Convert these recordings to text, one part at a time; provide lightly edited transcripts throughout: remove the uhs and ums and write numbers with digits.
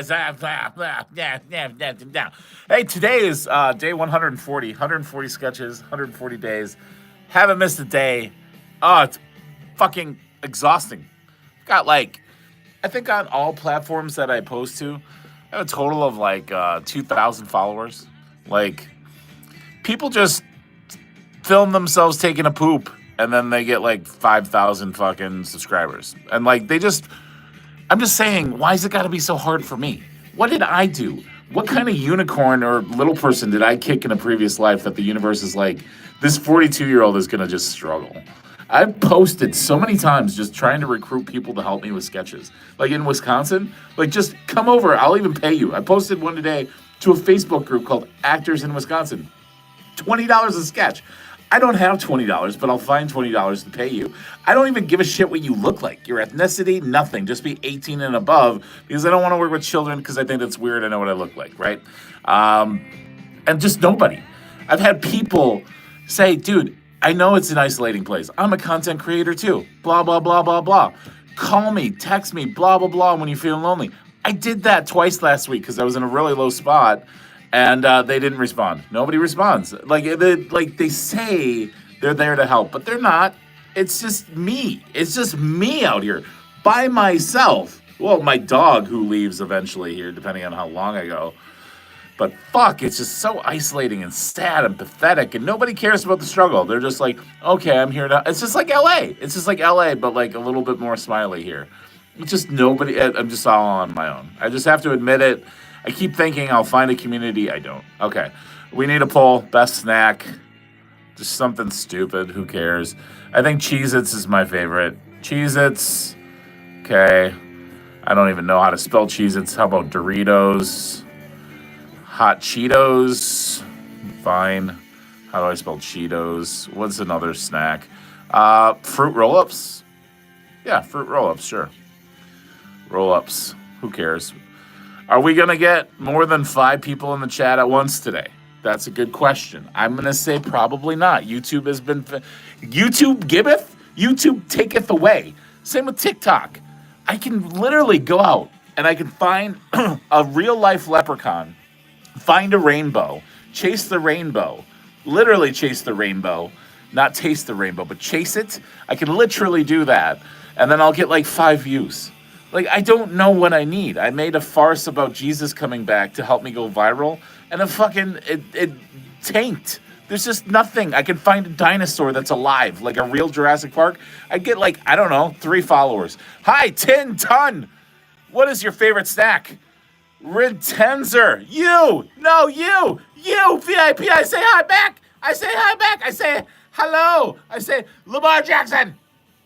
Hey, today is day 140, 140 sketches, 140 days. Haven't missed a day. Oh, it's fucking exhausting. Got like, I think on all platforms that I post to, I have a total of like 2,000 followers. Like, people just film themselves taking a poop and then they get like 5,000 fucking subscribers. And like, I'm just saying, why has it got to be so hard for me? What did I do? What kind of unicorn or little person did I kick in a previous life that the universe is like, this 42-year-old is going to just struggle? I've posted so many times just trying to recruit people to help me with sketches. Like in Wisconsin, like just come over, I'll even pay you. I posted one today to a Facebook group called Actors in Wisconsin. $20 a sketch. I don't have $20, but I'll find $20 to pay you. I don't even give a shit what you look like. Your ethnicity, nothing. Just be 18 and above because I don't want to work with children because I think that's weird. I know what I look like, right? And just nobody. I've had people say, dude, I know it's an isolating place. I'm a content creator too. Blah, blah, blah, blah, blah. Call me, text me, blah, blah, blah when you're feeling lonely. I did that twice last week because I was in a really low spot. And they didn't respond. Nobody responds. Like they say they're there to help, but they're not. It's just me. It's just me out here by myself. Well, my dog who leaves eventually here, depending on how long I go. But fuck, it's just so isolating and sad and pathetic, and nobody cares about the struggle. They're just like, okay, I'm here now. It's just like LA. It's just like LA, but like a little bit more smiley here. It's just nobody. I'm just all on my own. I just have to admit it. I keep thinking I'll find a community. I don't. Okay. We need a poll. Best snack. Just something stupid. Who cares? I think Cheez-Its is my favorite. Cheez-Its. Okay. I don't even know how to spell Cheez-Its. How about Doritos? Hot Cheetos. Fine. How do I spell Cheetos? What's another snack? Fruit roll-ups? Yeah, fruit roll-ups, sure. Roll-ups. Who cares? Are we going to get more than 5 people in the chat at once today? That's a good question. I'm going to say probably not. YouTube has been... YouTube giveth, YouTube taketh away. Same with TikTok. I can literally go out and I can find a real-life leprechaun, find a rainbow, chase the rainbow, literally chase the rainbow, not taste the rainbow, but chase it. I can literally do that, and then I'll get like 5 views. Like, I don't know what I need. I made a farce about Jesus coming back to help me go viral, and it tanked. There's just nothing. I can find a dinosaur that's alive, like a real Jurassic Park. I'd get like, I don't know, 3 followers. Hi, Tin Ton. What is your favorite snack? Retenzer. You. No, you. You, VIP. I say hi back. I say hi back. I say hello. I say Lamar Jackson.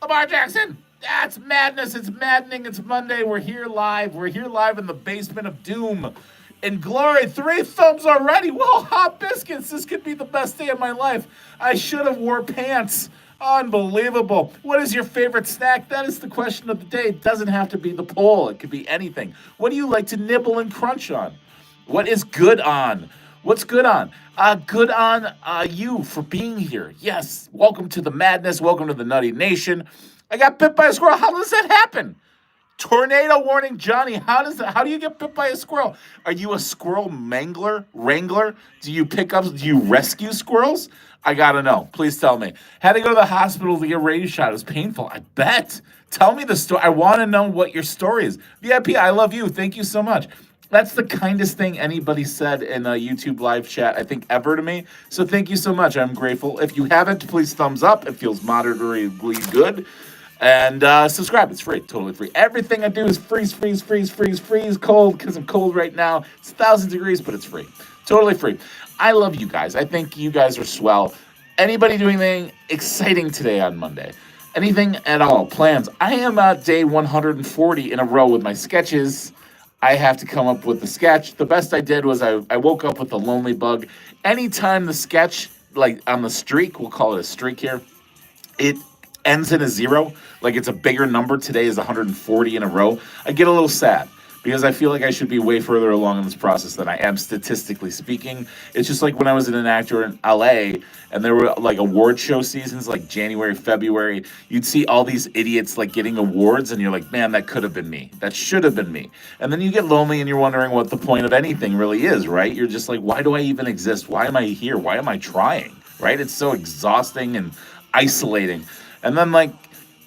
Lamar Jackson. That's madness. It's maddening. It's Monday. We're here live. We're here live in the basement of doom. In glory, 3 thumbs already. Whoa, hot biscuits. This could be the best day of my life. I should have wore pants. Unbelievable. What is your favorite snack? That is the question of the day. It doesn't have to be the poll. It could be anything. What do you like to nibble and crunch on? What is good on? What's good on? Good on you for being here. Yes. Welcome to the madness. Welcome to the Nutty Nation. I got bit by a squirrel. How does that happen? Tornado warning, Johnny. How do you get bit by a squirrel? Are you a squirrel wrangler? Do you rescue squirrels? I gotta know. Please tell me. Had to go to the hospital to get a radio shot. It was painful. I bet. Tell me the story. I want to know what your story is. VIP, I love you. Thank you so much. That's the kindest thing anybody said in a YouTube live chat, I think, ever to me. So thank you so much. I'm grateful. If you haven't, please thumbs up. It feels moderately good. And subscribe. It's free. Totally free. Everything I do is freeze cold because I'm cold right now. It's 1,000 degrees, but it's free. Totally free. I love you guys. I think you guys are swell. Anybody doing anything exciting today on Monday? Anything at all? Plans? I am at day 140 in a row with my sketches. I have to come up with the sketch. The best I did was I woke up with a lonely bug. Anytime the sketch, like on the streak, we'll call it a streak here, it ends in a 0, like it's a bigger number. Today is 140 in a row. I get a little sad because I feel like I should be way further along in this process than I am, statistically speaking. It's just like when I was an actor in LA and there were like award show seasons, like January, February, you'd see all these idiots like getting awards, and you're like, man, that could have been me. That should have been me. And then you get lonely and you're wondering what the point of anything really is, right? You're just like, why do I even exist? Why am I here? Why am I trying? Right? It's so exhausting and isolating. And then like,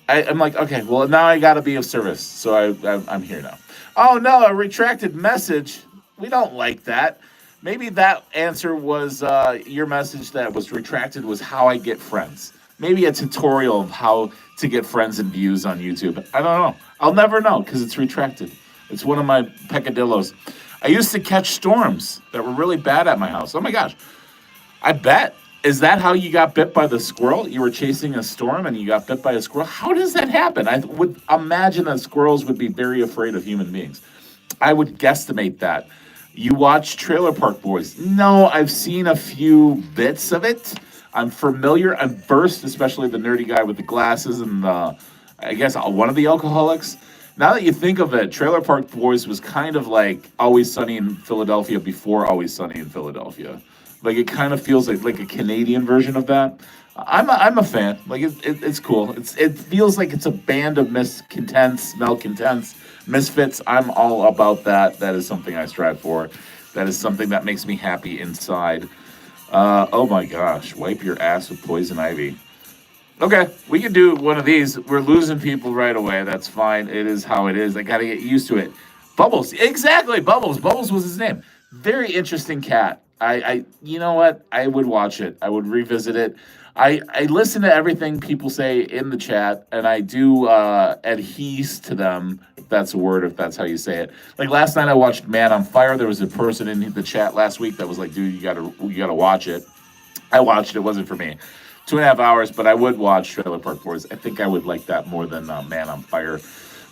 I'm like, okay, well, now I got to be of service. So I'm here now. Oh, no, a retracted message. We don't like that. Maybe that answer was your message that was retracted was how I get friends. Maybe a tutorial of how to get friends and views on YouTube. I don't know. I'll never know because it's retracted. It's one of my peccadillos. I used to catch storms that were really bad at my house. Oh, my gosh. I bet. Is that how you got bit by the squirrel? You were chasing a storm and you got bit by a squirrel? How does that happen? I would imagine that squirrels would be very afraid of human beings. I would guesstimate that. You watch Trailer Park Boys? No, I've seen a few bits of it. I'm familiar. I'm versed, especially the nerdy guy with the glasses and I guess one of the alcoholics. Now that you think of it, Trailer Park Boys was kind of like Always Sunny in Philadelphia before Always Sunny in Philadelphia. Like it kind of feels like a Canadian version of that. I'm a fan. Like it's cool. It feels like it's a band of malcontents, misfits. I'm all about that. That is something I strive for. That is something that makes me happy inside. Oh my gosh! Wipe your ass with poison ivy. Okay, we can do one of these. We're losing people right away. That's fine. It is how it is. I got to get used to it. Bubbles, exactly. Bubbles. Bubbles was his name. Very interesting cat. You know what? I would watch it. I would revisit it. I listen to everything people say in the chat, and I do adhere to them, if that's a word, if that's how you say it. Like last night I watched Man on Fire. There was a person in the chat last week that was like, dude, you gotta watch it. I watched it. It wasn't for me. 2.5 hours, but I would watch Trailer Park Boys. I think I would like that more than Man on Fire.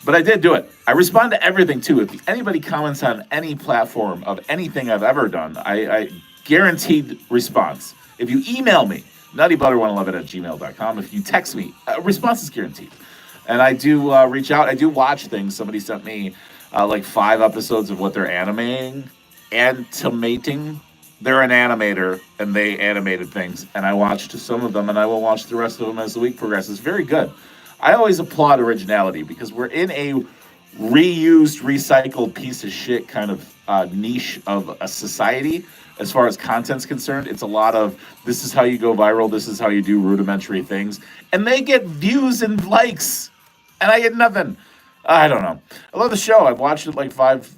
But I did do it. I respond to everything, too. If anybody comments on any platform of anything I've ever done, I guaranteed response. If you email me, NuttyButter111@gmail.com. If you text me, response is guaranteed. And I do reach out. I do watch things. Somebody sent me like 5 episodes of what they're animating. They're an animator, and they animated things. And I watched some of them, and I will watch the rest of them as the week progresses. Very good. I always applaud originality because we're in a reused, recycled piece of shit kind of niche of a society as far as content's concerned. It's a lot of this is how you go viral, this is how you do rudimentary things, and they get views and likes, and I get nothing. I don't know. I love the show. I've watched it like 5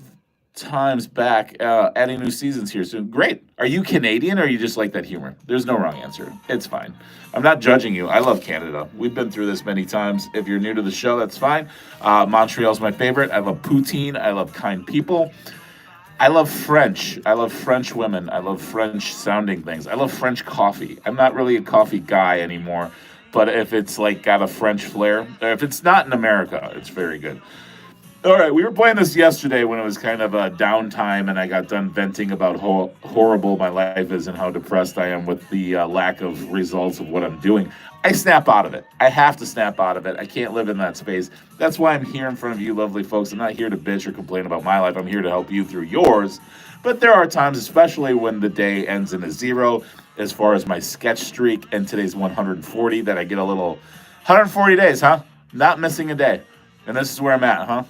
times back, adding new seasons here soon. Great. Are you Canadian or are you just like that humor? There's no wrong answer. It's fine. I'm not judging you. I love Canada. We've been through this many times. If you're new to the show, that's fine. Montreal's my favorite. I love poutine. I love kind people. I love French. I love French women. I love French sounding things. I love French coffee. I'm not really a coffee guy anymore, but if it's like got a French flair, or if it's not in America, it's very good. All right, we were playing this yesterday when it was kind of a downtime, and I got done venting about how horrible my life is and how depressed I am with the lack of results of what I'm doing. I snap out of it. I have to snap out of it. I can't live in that space. That's why I'm here in front of you lovely folks. I'm not here to bitch or complain about my life. I'm here to help you through yours. But there are times, especially when the day ends in a 0, as far as my sketch streak, and today's 140, that I get a little 140 days, huh? Not missing a day. And this is where I'm at, huh?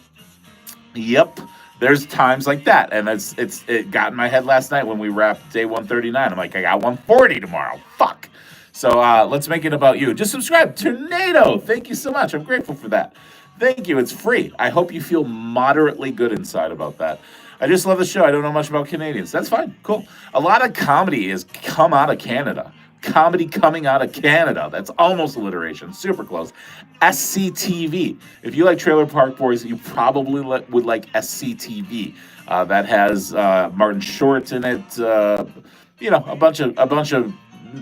Yep, there's times like that, and it got in my head last night when we wrapped day 139. I'm like, I got 140 tomorrow. Fuck. So let's make it about you. Just subscribe. Tornado. Thank you so much. I'm grateful for that. Thank you. It's free. I hope you feel moderately good inside about that. I just love the show. I don't know much about Canadians. That's fine. Cool. A lot of comedy has come out of Canada. Comedy coming out of Canada. That's almost alliteration. Super close. SCTV. If you like Trailer Park Boys, you probably would like SCTV. That has Martin Short in it. A bunch of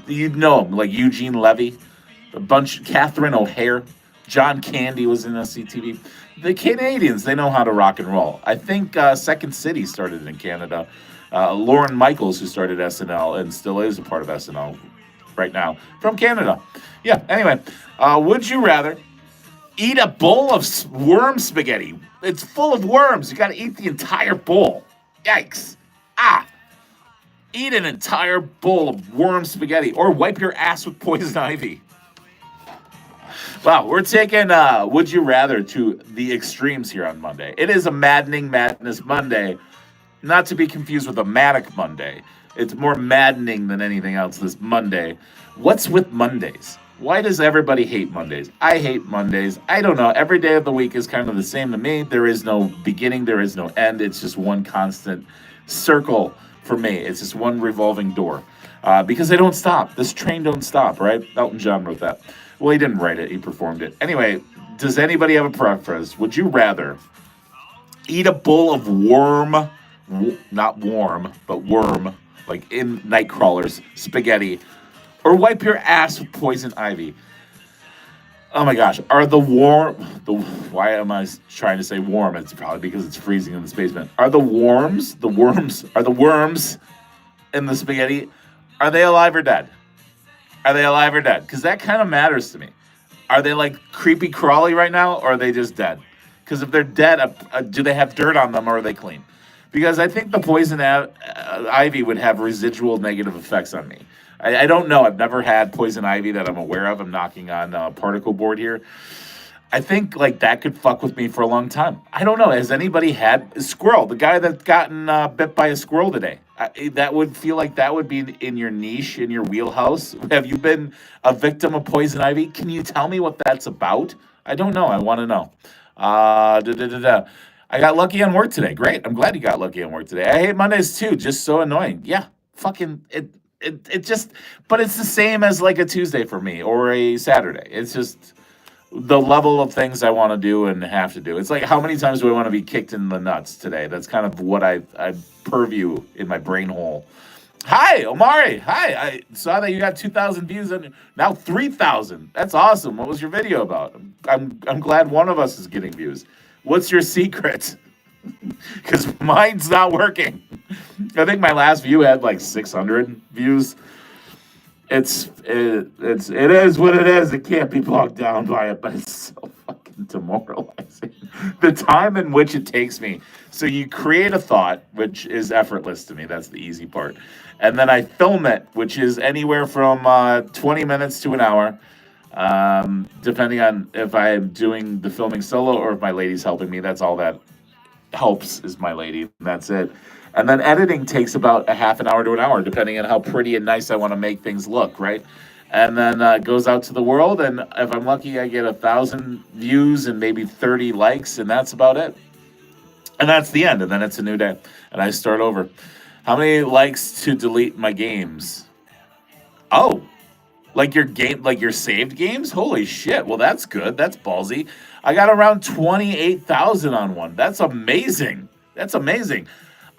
you'd know them, like Eugene Levy, Catherine O'Hare, John Candy was in SCTV. The Canadians, they know how to rock and roll. I think Second City started in Canada. Lauren Michaels, who started SNL and still is a part of SNL right now, from Canada. Yeah, anyway, would you rather Eat a bowl of worm spaghetti. It's full of worms. You got to eat the entire bowl. Yikes. Ah. Eat an entire bowl of worm spaghetti or wipe your ass with poison ivy. Wow, we're taking Would You Rather to the extremes here on Monday. It is a maddening madness Monday, not to be confused with a manic Monday. It's more maddening than anything else this Monday. What's with Mondays? Why does everybody hate Mondays? I hate Mondays. I don't know. Every day of the week is kind of the same to me. There is no beginning, there is no end. It's just one constant circle for me. It's just one revolving door. Because they don't stop. This train don't stop, right? Elton John wrote that. Well, he didn't write it. He performed it. Anyway, does anybody have a preference? Would you rather eat a bowl of worm, not warm, but worm, like in Nightcrawler's spaghetti, or wipe your ass with poison ivy? Oh my gosh, are why am I trying to say warm? It's probably because it's freezing in the basement. Are the worms in the spaghetti, are they alive or dead? Are they alive or dead? Because that kind of matters to me. Are they like creepy crawly right now, or are they just dead? Because if they're dead, do they have dirt on them, or are they clean? Because I think the poison ivy would have residual negative effects on me. I don't know. I've never had poison ivy that I'm aware of. I'm knocking on a particle board here. I think like that could fuck with me for a long time. I don't know. Has anybody had a squirrel? The guy that's gotten bit by a squirrel today. That would feel like that would be in your niche, in your wheelhouse. Have you been a victim of poison ivy? Can you tell me what that's about? I don't know. I want to know. I got lucky on work today. Great. I'm glad you got lucky on work today. I hate Mondays too. Just so annoying. Yeah. Fucking it. It just, but it's the same as like a Tuesday for me or a Saturday. It's just the level of things I want to do and have to do. It's like, how many times do I want to be kicked in the nuts today? That's kind of what I purview in my brain hole. Hi, Omari. Hi. I saw that you got 2,000 views and now 3,000. That's awesome. What was your video about? I'm glad one of us is getting views. What's your secret? Because mine's not working. I think my last view had like 600 views. It is what it is. It can't be bogged down by it, but it's so fucking demoralizing. The time in which it takes me. So you create a thought, which is effortless to me. That's the easy part. And then I film it, which is anywhere from 20 minutes to an hour, depending on if I'm doing the filming solo or if my lady's helping me. That's all that helps is my lady. And that's it. And then editing takes about a half an hour to an hour, depending on how pretty and nice I want to make things look, right? And then it goes out to the world, and if I'm lucky, I get 1,000 views and maybe 30 likes, and that's about it. And that's the end, and then it's a new day, and I start over. How many likes to delete my games? Oh, like your saved games? Holy shit! Well, that's good. That's ballsy. I got around 28,000 on one. That's amazing. That's amazing.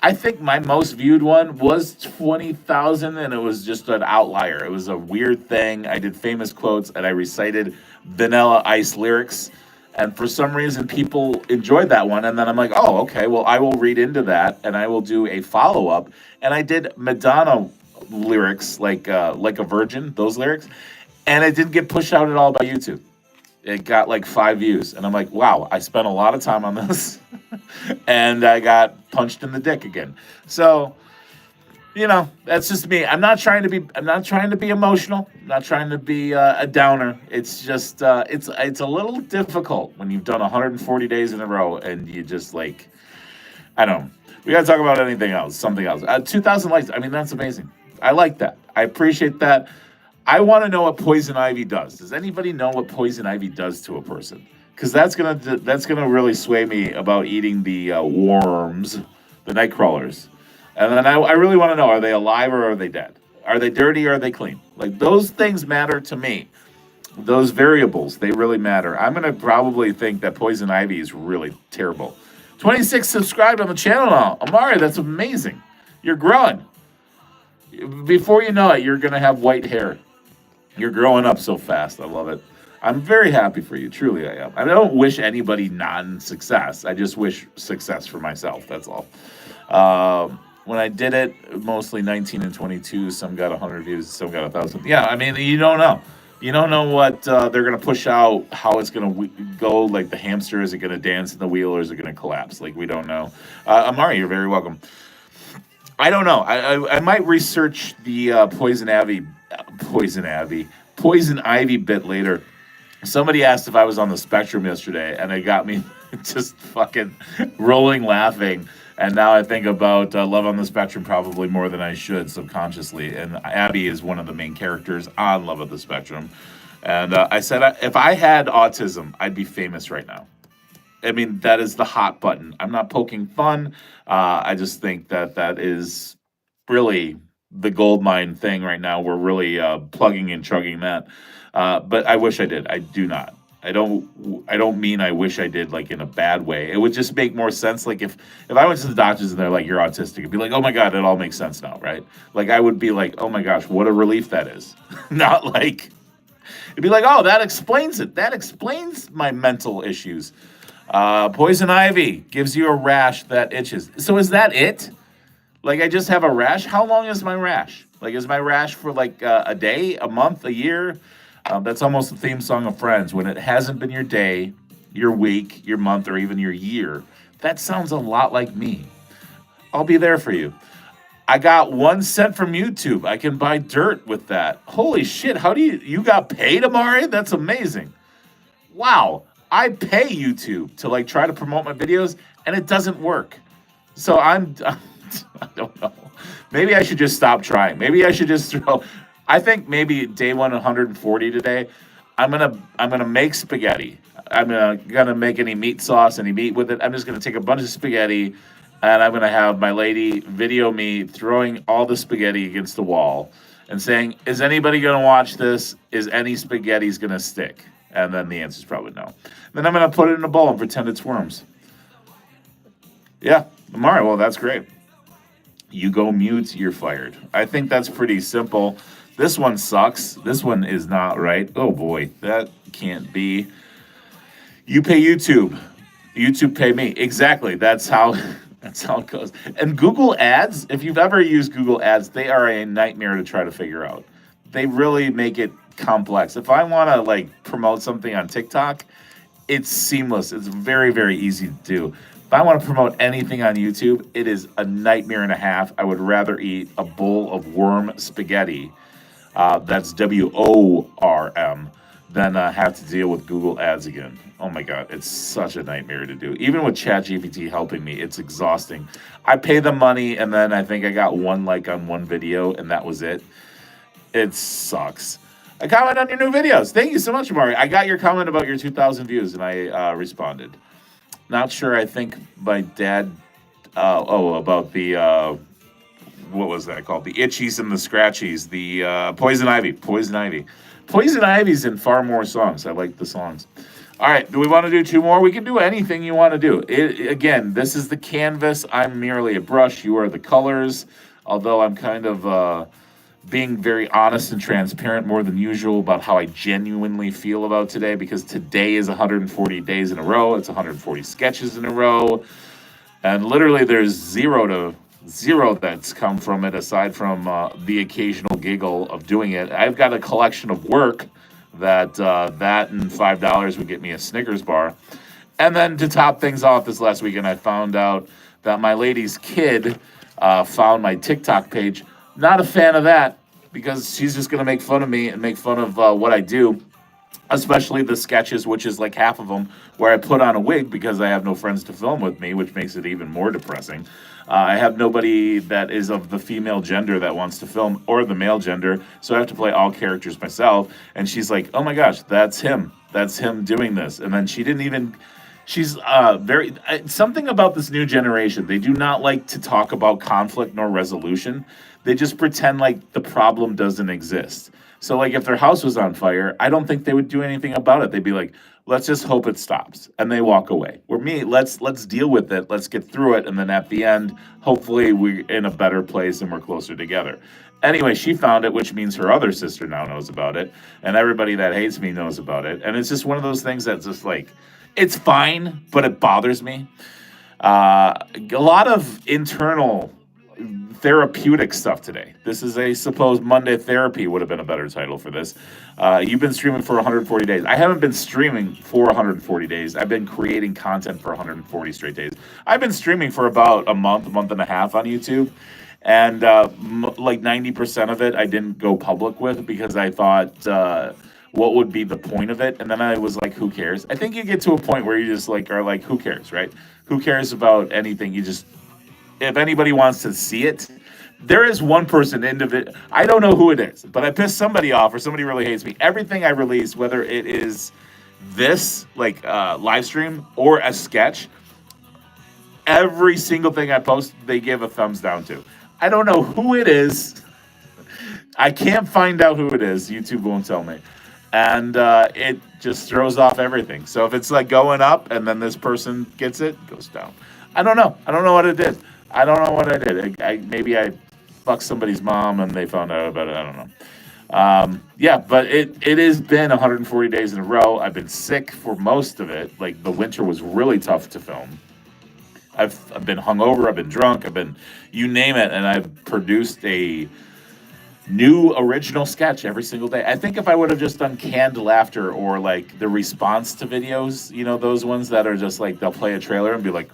I think my most viewed one was 20,000, and it was just an outlier. It was a weird thing. I did famous quotes, and I recited Vanilla Ice lyrics, and for some reason, people enjoyed that one. And then I'm like, oh, okay, well, I will read into that, and I will do a follow-up. And I did Madonna lyrics, like a virgin, those lyrics, and it didn't get pushed out at all by YouTube. It got like 5 views, and I'm like, wow, I spent a lot of time on this, and I got punched in the dick again. So, that's just me. I'm not trying to be emotional. I'm not trying to be a downer. It's just it's a little difficult when you've done 140 days in a row, and you just like, I don't know. We got to talk about something else. 2,000 likes. I mean, that's amazing. I like that. I appreciate that. I want to know what poison ivy does. Does anybody know what poison ivy does to a person? Because that's gonna really sway me about eating the worms, the night crawlers. And then I really want to know: are they alive or are they dead? Are they dirty or are they clean? Like those things matter to me. Those variables, they really matter. I'm gonna probably think that poison ivy is really terrible. 26 subscribed on the channel now. Amari, that's amazing. You're growing. Before you know it, you're gonna have white hair. You're growing up so fast. I love it. I'm very happy for you. Truly, I am. I don't wish anybody non-success. I just wish success for myself. That's all. When I did it, mostly 19 and 22. Some got 100 views. Some got 1,000. Yeah, I mean, you don't know. You don't know what they're gonna push out, how it's gonna go. Like the hamster, is it gonna dance in the wheel or is it gonna collapse? Like we don't know. Amari, you're very welcome. I don't know. I might research the poison ivy bit later. Somebody asked if I was on the spectrum yesterday, and it got me just fucking rolling laughing. And now I think about Love on the Spectrum probably more than I should subconsciously. And Abby is one of the main characters on Love of the Spectrum. And I said, if I had autism, I'd be famous right now. I mean, that is the hot button. I'm not poking fun. I just think that that is really the gold mine thing right now. We're really plugging and chugging that. But I wish I did. I do not. I don't. I don't mean I wish I did like in a bad way. It would just make more sense. Like if I went to the doctors and they're like, "You're autistic," it'd be like, "Oh my god, it all makes sense now," right? Like I would be like, "Oh my gosh, what a relief that is." Not like it'd be like, "Oh, that explains it. That explains my mental issues." Poison ivy gives you a rash that itches. So is that it? Like I just have a rash? How long is my rash? Like is my rash for like a day, a month, a year? That's almost the theme song of Friends. When it hasn't been your day, your week, your month, or even your year, that sounds a lot like me. I'll be there for you. I got 1 cent from YouTube. I can buy dirt with that. Holy shit! How do you got paid, Amari? That's amazing. Wow, I pay YouTube to like try to promote my videos, and it doesn't work. So I don't know. Maybe I should just stop trying. Maybe I should just throw. I think maybe day 140 today. I'm gonna make spaghetti. I'm gonna make any meat sauce, any meat with it. I'm just gonna take a bunch of spaghetti, and I'm gonna have my lady video me throwing all the spaghetti against the wall, and saying, "Is anybody gonna watch this? Is any spaghetti's gonna stick?" And then the answer is probably no. Then I'm gonna put it in a bowl and pretend it's worms. Yeah, Amari. Well, that's great. You go mute, you're fired. I think that's pretty simple. This one sucks. This one is not right. Oh boy, that can't be. You pay YouTube. YouTube pay me. Exactly. That's how that's how it goes. And Google Ads, if you've ever used Google Ads, they are a nightmare to try to figure out. They really make it complex. If I want to like promote something on TikTok, it's seamless. It's very, very easy to do. If I want to promote anything on YouTube, it is a nightmare and a half. I would rather eat a bowl of worm spaghetti, that's WORM, than have to deal with Google Ads again. Oh my God, it's such a nightmare to do. Even with ChatGPT helping me, it's exhausting. I pay the money, and then I think I got one like on one video, and that was it. It sucks. I comment on your new videos. Thank you so much, Amari. I got your comment about your 2,000 views, and I responded. Not sure. I think my dad. About the what was that called? The itchies and the scratchies. The poison ivy. Poison ivy. Poison ivy's in far more songs. I like the songs. All right. Do we want to do two more? We can do anything you want to do. Again, this is the canvas. I'm merely a brush. You are the colors. Although I'm kind of being very honest and transparent more than usual about how I genuinely feel about today, because today is 140 days in a row. It's 140 sketches in a row. And literally there's zero that's come from it aside from the occasional giggle of doing it. I've got a collection of work that and $5 would get me a Snickers bar. And then to top things off, this last weekend I found out that my lady's kid found my TikTok page. Not a fan of that, because she's just going to make fun of me and make fun of what I do, especially the sketches, which is like half of them, where I put on a wig because I have no friends to film with me, which makes it even more depressing. I have nobody that is of the female gender that wants to film, or the male gender, so I have to play all characters myself. And she's like, "Oh my gosh, that's him. That's him doing this." And then she didn't even... She's very something about this new generation. They do not like to talk about conflict nor resolution. They just pretend like the problem doesn't exist. So like if their house was on fire, I don't think they would do anything about it. They'd be like, "Let's just hope it stops," and they walk away. Or me, let's deal with it. Let's get through it, and then at the end, hopefully we're in a better place and we're closer together. Anyway, she found it, which means her other sister now knows about it, and everybody that hates me knows about it. And it's just one of those things that's just like, it's fine, but it bothers me. A lot of internal therapeutic stuff today. This is a supposed Monday therapy would have been a better title for this. You've been streaming for 140 days. I haven't been streaming for 140 days. I've been creating content for 140 straight days. I've been streaming for about a month and a half on YouTube. And like 90% of it I didn't go public with because I thought, what would be the point of it? And then I was like, who cares? I think you get to a point where you just like are like, who cares, right? Who cares about anything? You just, if anybody wants to see it, there is one person I don't know who it is, but I pissed somebody off or somebody really hates me. Everything I release, whether it is this like live stream or a sketch, every single thing I post, they give a thumbs down to. I don't know who it is. I can't find out who it is. YouTube won't tell me. And it just throws off everything. So if it's like going up and then this person gets it, it goes down. I don't know. I don't know what it did. I don't know what I did. Maybe I fucked somebody's mom and they found out about it. I don't know. Yeah, but it has been 140 days in a row. I've been sick for most of it. Like the winter was really tough to film. I've been hungover. I've been drunk. I've been, you name it. And I've produced a new original sketch every single day. I think if I would have just done canned laughter or like the response to videos, you know, those ones that are just like they'll play a trailer and be like,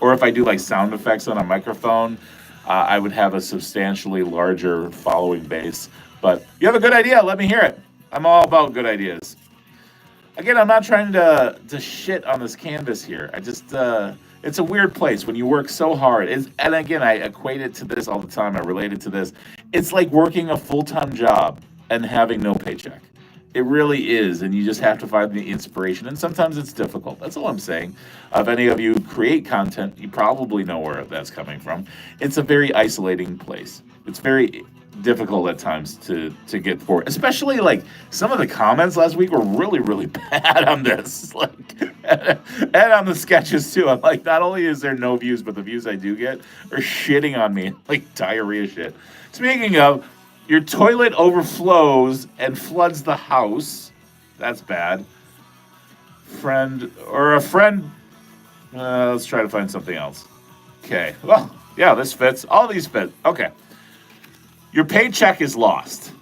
or if I do like sound effects on a microphone, I would have a substantially larger following base. But you have a good idea, let me hear it. I'm all about good ideas. Again, I'm not trying to shit on this canvas here. I just it's a weird place when you work so hard. And again, I equate it to this all the time. I relate it to this. It's like working a full-time job and having no paycheck. It really is, and you just have to find the inspiration. And sometimes it's difficult. That's all I'm saying. If any of you create content, you probably know where that's coming from. It's a very isolating place. It's very difficult at times to get forward, especially like some of the comments last week were really bad on this, like, and on the sketches too. I'm like, not only is there no views, but the views I do get are shitting on me, like diarrhea shit. Speaking of, your toilet overflows and floods the house. That's bad. Friend. Let's try to find something else. Okay. Well, yeah, this fits. All these fit. Okay. Your paycheck is lost.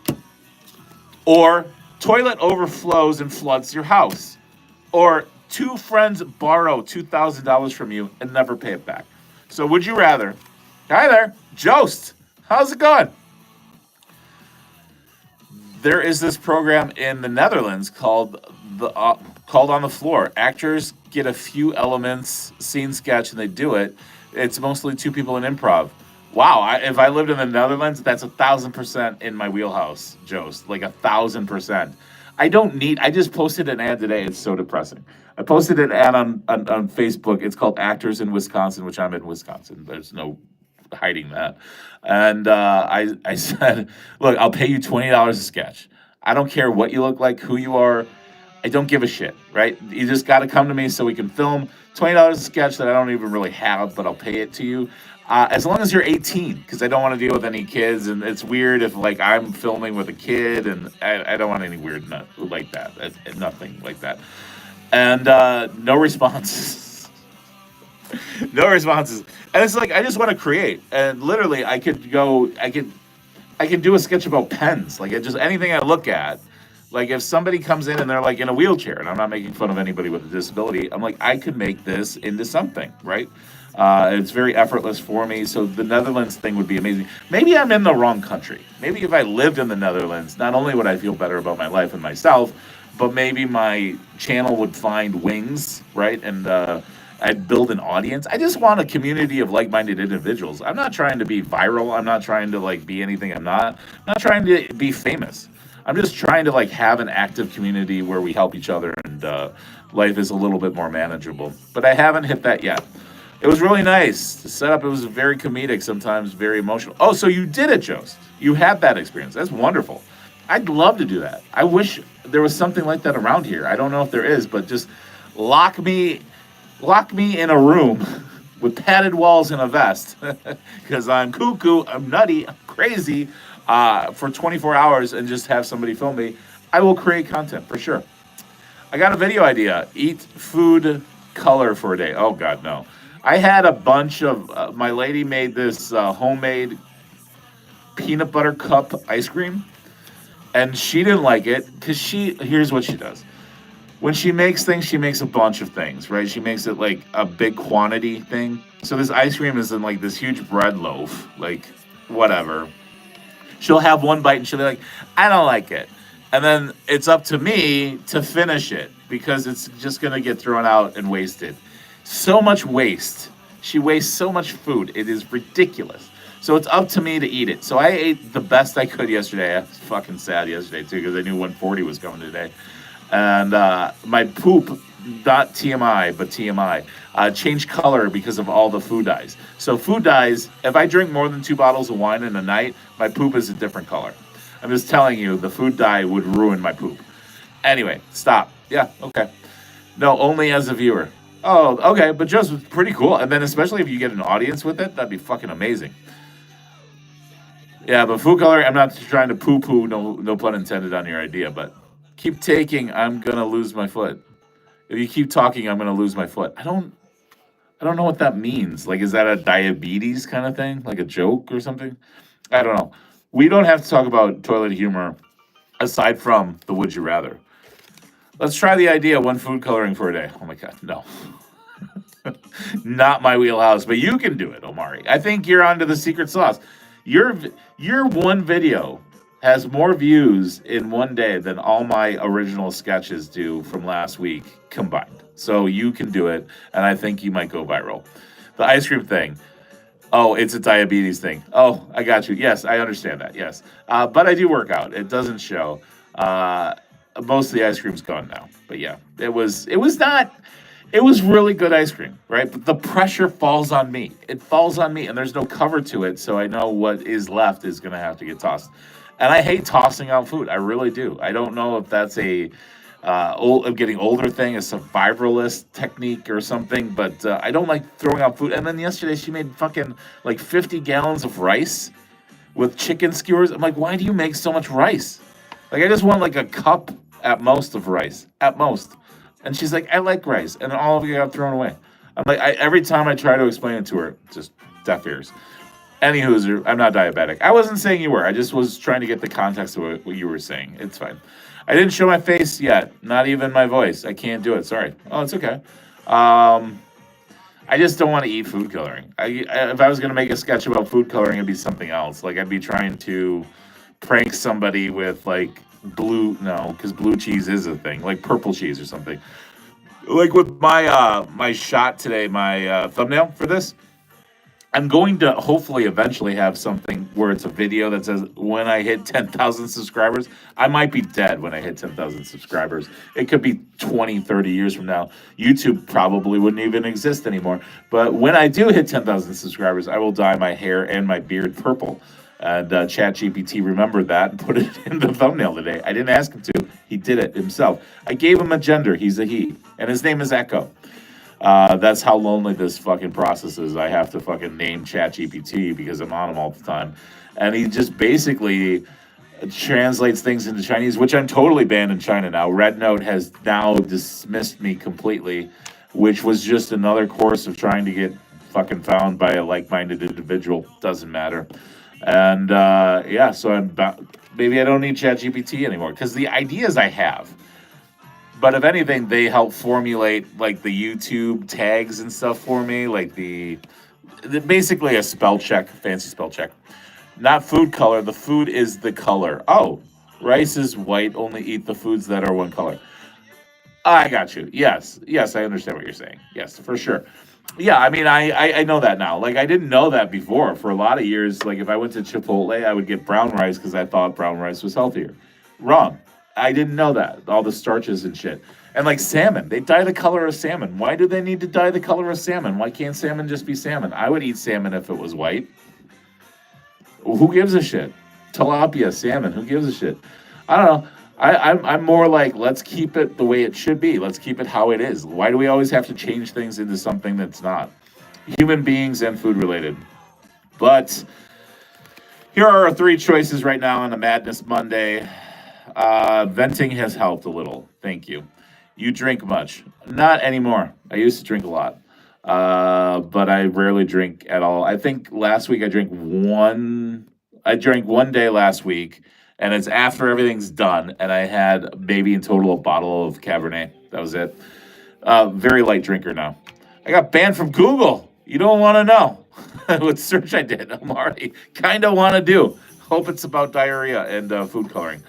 Or toilet overflows and floods your house. Or two friends borrow $2,000 from you and never pay it back. So would you rather? Hi there, Jost. How's it going? There is this program in the Netherlands called On the Floor. Actors get a few elements, scene sketch, and they do it. It's mostly two people in improv. Wow, if I lived in the Netherlands, that's 1,000% in my wheelhouse, Jost. Like 1,000%. I just posted an ad today. It's so depressing. I posted an ad on Facebook. It's called Actors in Wisconsin, which I'm in Wisconsin. There's no hiding that. And I said, look, I'll pay you $20 a sketch. I don't care what you look like, who you are. I don't give a shit, right? You just got to come to me so we can film $20 a sketch that I don't even really have, but I'll pay it to you. As long as you're 18, because I don't want to deal with any kids, and it's weird if like I'm filming with a kid, and I don't want any weird nut like that. Nothing like that. And no responses. No responses. And it's like I just want to create, and literally I can do a sketch about pens, like just anything I look at. Like if somebody comes in and they're like in a wheelchair, and I'm not making fun of anybody with a disability, I'm like I could make this into something, right? It's very effortless for me. So the Netherlands thing would be amazing. Maybe I'm in the wrong country. Maybe if I lived in the Netherlands, not only would I feel better about my life and myself, but maybe my channel would find wings, right? And I'd build an audience. I just want a community of like-minded individuals. I'm not trying to be viral. I'm not trying to like be anything I'm not. I'm not trying to be famous. I'm just trying to like have an active community where we help each other and life is a little bit more manageable. But I haven't hit that yet. It was really nice. The setup, it was very comedic, sometimes very emotional. Oh, so you did it, Jost. You had that experience. That's wonderful. I'd love to do that. I wish there was something like that around here. I don't know if there is, but just lock me in a room with padded walls and a vest because I'm cuckoo, I'm nutty, I'm crazy for 24 hours and just have somebody film me. I will create content for sure. I got a video idea. Eat food color for a day. Oh, God, no. I had a bunch of my lady made this homemade peanut butter cup ice cream, and she didn't like it because here's what she does. When she makes things, she makes a bunch of things, right? She makes it like a big quantity thing. So this ice cream is in like this huge bread loaf, like whatever. She'll have one bite and she'll be like, I don't like it. And then it's up to me to finish it because it's just going to get thrown out and wasted. So much waste. She wastes so much food. It is ridiculous. So it's up to me to eat it. So I ate the best I could yesterday. I was fucking sad yesterday too because I knew 140 was coming today. And my poop, not TMI, but TMI, changed color because of all the food dyes. So food dyes, if I drink more than 2 bottles of wine in a night, my poop is a different color. I'm just telling you, the food dye would ruin my poop. Anyway, stop. Yeah, okay. No, only as a viewer. Oh, okay, but just pretty cool. And then especially if you get an audience with it, that'd be fucking amazing. Yeah, but food coloring, I'm not trying to poo-poo, no pun intended on your idea, but keep taking, I'm gonna lose my foot. If you keep talking, I'm gonna lose my foot. I don't know what that means. Like, is that a diabetes kind of thing? Like a joke or something? I don't know. We don't have to talk about toilet humor aside from the would you rather. Let's try the idea of one food coloring for a day. Oh my god, no. Not my wheelhouse, but you can do it, Omari. I think you're onto the secret sauce. Your one video has more views in one day than all my original sketches do from last week combined. So you can do it, and I think you might go viral. The ice cream thing. Oh, it's a diabetes thing. Oh, I got you. Yes, I understand that. Yes, but I do work out. It doesn't show. Most of the ice cream's gone now. But yeah, it was not. It was really good ice cream, right? But the pressure falls on me. It falls on me, and there's no cover to it, so I know what is left is going to have to get tossed. And I hate tossing out food. I really do. I don't know if that's a getting older thing, a survivalist technique or something, but I don't like throwing out food. And then yesterday she made fucking like 50 gallons of rice with chicken skewers. I'm like, why do you make so much rice? Like, I just want like a cup at most of rice, at most. And she's like, I like rice, and all of it got thrown away. I'm like, every time I try to explain it to her, just deaf ears. Anywho, I'm not diabetic. I wasn't saying you were. I just was trying to get the context of what you were saying. It's fine. I didn't show my face yet. Not even my voice. I can't do it. Sorry. Oh, it's okay. I just don't want to eat food coloring. If I was going to make a sketch about food coloring, it'd be something else. Like, I'd be trying to prank somebody with, like, because blue cheese is a thing. Like, purple cheese or something. Like, with my shot today, my thumbnail for this, I'm going to hopefully eventually have something where it's a video that says when I hit 10,000 subscribers. I might be dead when I hit 10,000 subscribers. It could be 20, 30 years from now. YouTube probably wouldn't even exist anymore. But when I do hit 10,000 subscribers, I will dye my hair and my beard purple. And ChatGPT remembered that and put it in the thumbnail today. I didn't ask him to. He did it himself. I gave him a gender. He's a he. And his name is Echo. That's how lonely this fucking process is. I have to fucking name ChatGPT because I'm on him all the time. And he just basically translates things into Chinese, which I'm totally banned in China now. Red Note has now dismissed me completely, which was just another course of trying to get fucking found by a like-minded individual. Doesn't matter. And yeah, so maybe I don't need ChatGPT anymore because the ideas I have. But if anything, they help formulate like the YouTube tags and stuff for me, like basically a spell check, fancy spell check. Not food color. The food is the color. Oh, rice is white. Only eat the foods that are one color. I got you. Yes, I understand what you're saying. Yes, for sure. Yeah, I mean, I know that now. Like, I didn't know that before. For a lot of years, like, if I went to Chipotle, I would get brown rice because I thought brown rice was healthier. Wrong. I didn't know that. All the starches and shit. And, like, salmon. They dye the color of salmon. Why do they need to dye the color of salmon? Why can't salmon just be salmon? I would eat salmon if it was white. Who gives a shit? Tilapia, salmon. Who gives a shit? I don't know. I'm more like, let's keep it the way it should be. Let's keep it how it is. Why do we always have to change things into something that's not? Human beings and food related. But here are our 3 choices right now on a Madness Monday. Venting has helped a little. Thank you. You drink much. Not anymore. I used to drink a lot. But I rarely drink at all. I think last week I drank one. I drank one day last week, and it's after everything's done, and I had maybe in total a bottle of Cabernet. That was it. Very light drinker now. I got banned from Google. You don't want to know what search I did. I'm already kind of want to do. Hope it's about diarrhea and food coloring.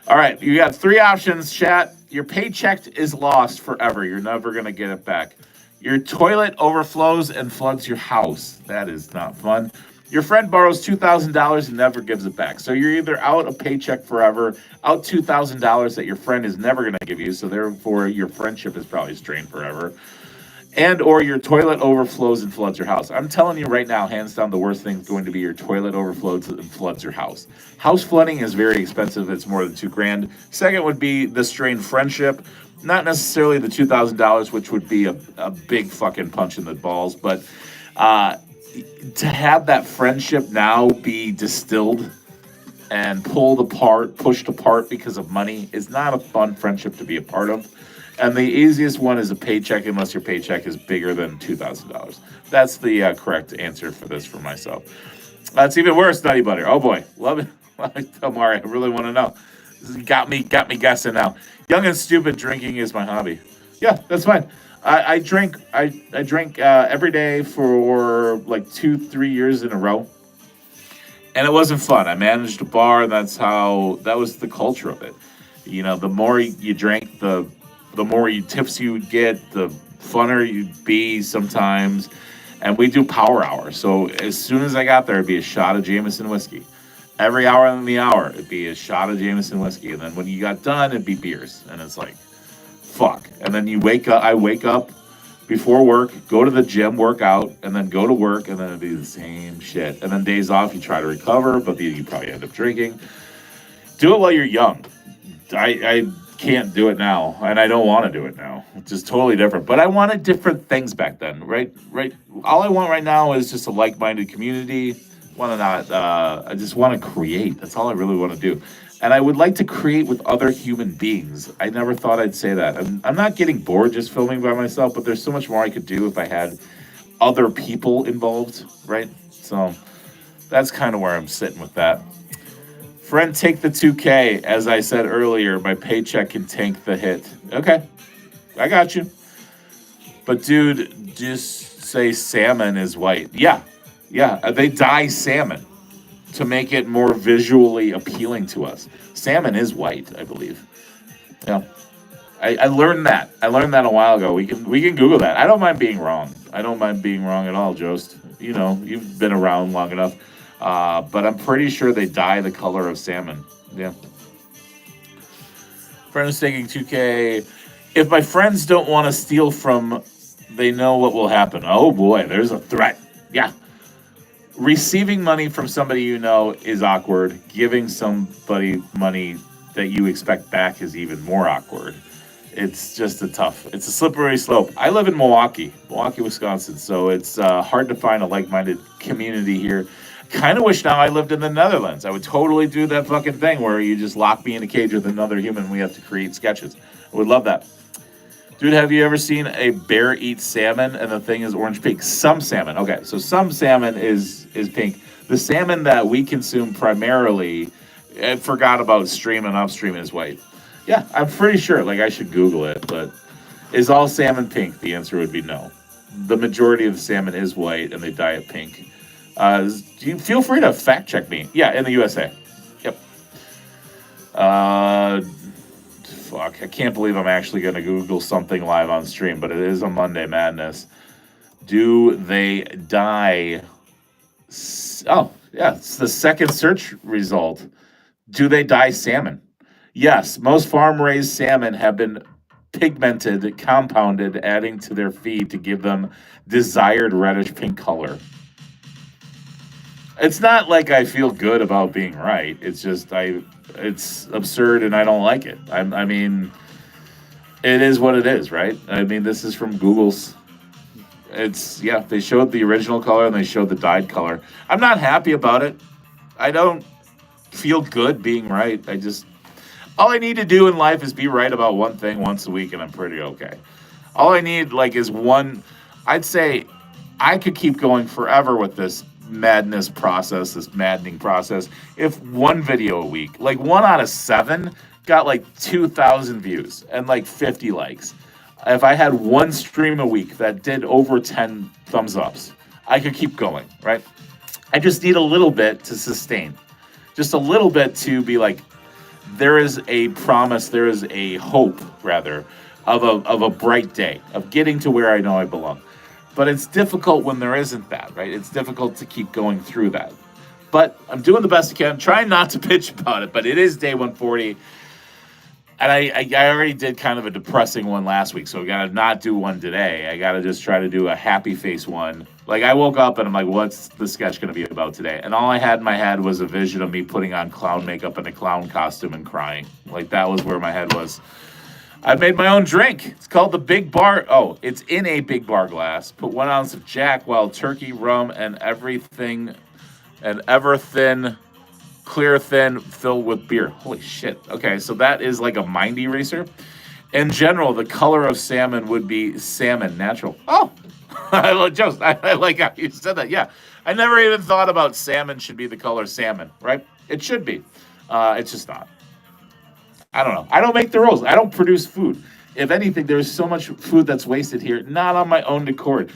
All right, you got three options, chat. Your paycheck is lost forever. You're never going to get it back. Your toilet overflows and floods your house. That is not fun. Your friend borrows $2,000 and never gives it back. So you're either out a paycheck forever, out $2,000 that your friend is never going to give you, so therefore your friendship is probably strained forever, and or your toilet overflows and floods your house. I'm telling you right now, hands down, the worst thing is going to be your toilet overflows and floods your house. House flooding is very expensive. It's more than $2,000. Second would be the strained friendship. Not necessarily the $2,000, which would be a big fucking punch in the balls, but to have that friendship now be distilled and pulled apart, pushed apart because of money is not a fun friendship to be a part of. And the easiest one is a paycheck, unless your paycheck is bigger than $2,000. That's the correct answer for this for myself. It's even worse, Nutty Butter. Oh boy, love it. Tell Mari, I really want to know. This got me guessing now. Young and stupid drinking is my hobby. Yeah, that's fine. I drink every day for like 2-3 years in a row, and it wasn't fun. I managed a bar, and that was the culture of it. You know, the more you drank, the more tips you would get, the funner you'd be sometimes. And we do power hour. So as soon as I got there, it'd be a shot of Jameson whiskey. Every hour in the hour, it'd be a shot of Jameson whiskey. And then when you got done, it'd be beers. And it's like, fuck. And then I wake up before work, go to the gym, work out, and then go to work, and then it'd be the same shit. And then days off, you try to recover, but then you probably end up drinking. Do it while you're young. I can't do it now, and I don't want to do it now. It's just totally different. But I wanted different things back then, right? All I want right now is just a like-minded community. I just want to create. That's all I really want to do. And I would like to create with other human beings. I never thought I'd say that. I'm not getting bored just filming by myself, but there's so much more I could do if I had other people involved, right? So that's kind of where I'm sitting with that. Friend, take the 2K. As I said earlier, my paycheck can tank the hit. Okay, I got you. But dude, just say salmon is white. Yeah, they dye salmon to make it more visually appealing to us. Salmon is white, I believe. Yeah, I learned that. I learned that a while ago. We can Google that. I don't mind being wrong. I don't mind being wrong at all, Jost. You know, you've been around long enough. But I'm pretty sure they dye the color of salmon. Yeah. Friend is taking 2K. If my friends don't want to steal from, they know what will happen. Oh boy, there's a threat. Yeah. Receiving money from somebody you know is awkward. Giving somebody money that you expect back is even more awkward. It's just it's a slippery slope. I live in Milwaukee, Wisconsin, so it's hard to find a like-minded community here. Kind of wish now I lived in the Netherlands. I would totally do that fucking thing where you just lock me in a cage with another human and we have to create sketches. I would love that. Dude, have you ever seen a bear eat salmon and the thing is orange pink? Some salmon. Okay, so some salmon is pink. The salmon that we consume primarily, I forgot about stream and upstream, is white. Yeah, I'm pretty sure. Like, I should Google it, but is all salmon pink? The answer would be no. The majority of the salmon is white and they dye it pink. You feel free to fact check me. Yeah, in the USA. Yep. Fuck, I can't believe I'm actually going to Google something live on stream, but it is a Monday Madness. Do they dye... Oh, yeah, it's the second search result. Do they dye salmon? Yes, most farm-raised salmon have been pigmented, compounded, adding to their feed to give them desired reddish-pink color. It's not like I feel good about being right. It's just it's absurd and I don't like it. I mean, it is what it is, right? I mean, this is from Google's. They showed the original color and they showed the dyed color. I'm not happy about it. I don't feel good being right. All I need to do in life is be right about one thing once a week and I'm pretty okay. All I need is one I'd say I could keep going forever with this madness process, this maddening process. If one video a week, like 1 out of 7, got like 2,000 views and like 50 likes. If I had one stream a week that did over 10 thumbs ups, I could keep going, right? I just need a little bit to sustain, just a little bit to be like, there is a promise, there is a hope, rather, of a bright day, of getting to where I know I belong. But it's difficult when there isn't that, right? It's difficult to keep going through that. But I'm doing the best I can. I'm trying not to bitch about it, but it is day 140. And I already did kind of a depressing one last week, so I gotta not do one today. I gotta just try to do a happy face one. Like, I woke up and I'm like, what's the sketch gonna be about today? And all I had in my head was a vision of me putting on clown makeup and a clown costume and crying. Like, that was where my head was. I made my own drink. It's called the Big Bar. Oh, it's in a big bar glass. Put 1 ounce of Jack, Wild Turkey, rum, and everything, and ever thin, clear thin, filled with beer. Holy shit. Okay, so that is like a mind eraser. In general, the color of salmon would be salmon natural. Oh, I like how you said that. Yeah, I never even thought about salmon should be the color salmon, right? It should be. It's just not. I don't know. I don't make the rules. I don't produce food. If anything, there's so much food that's wasted here, not on my own accord.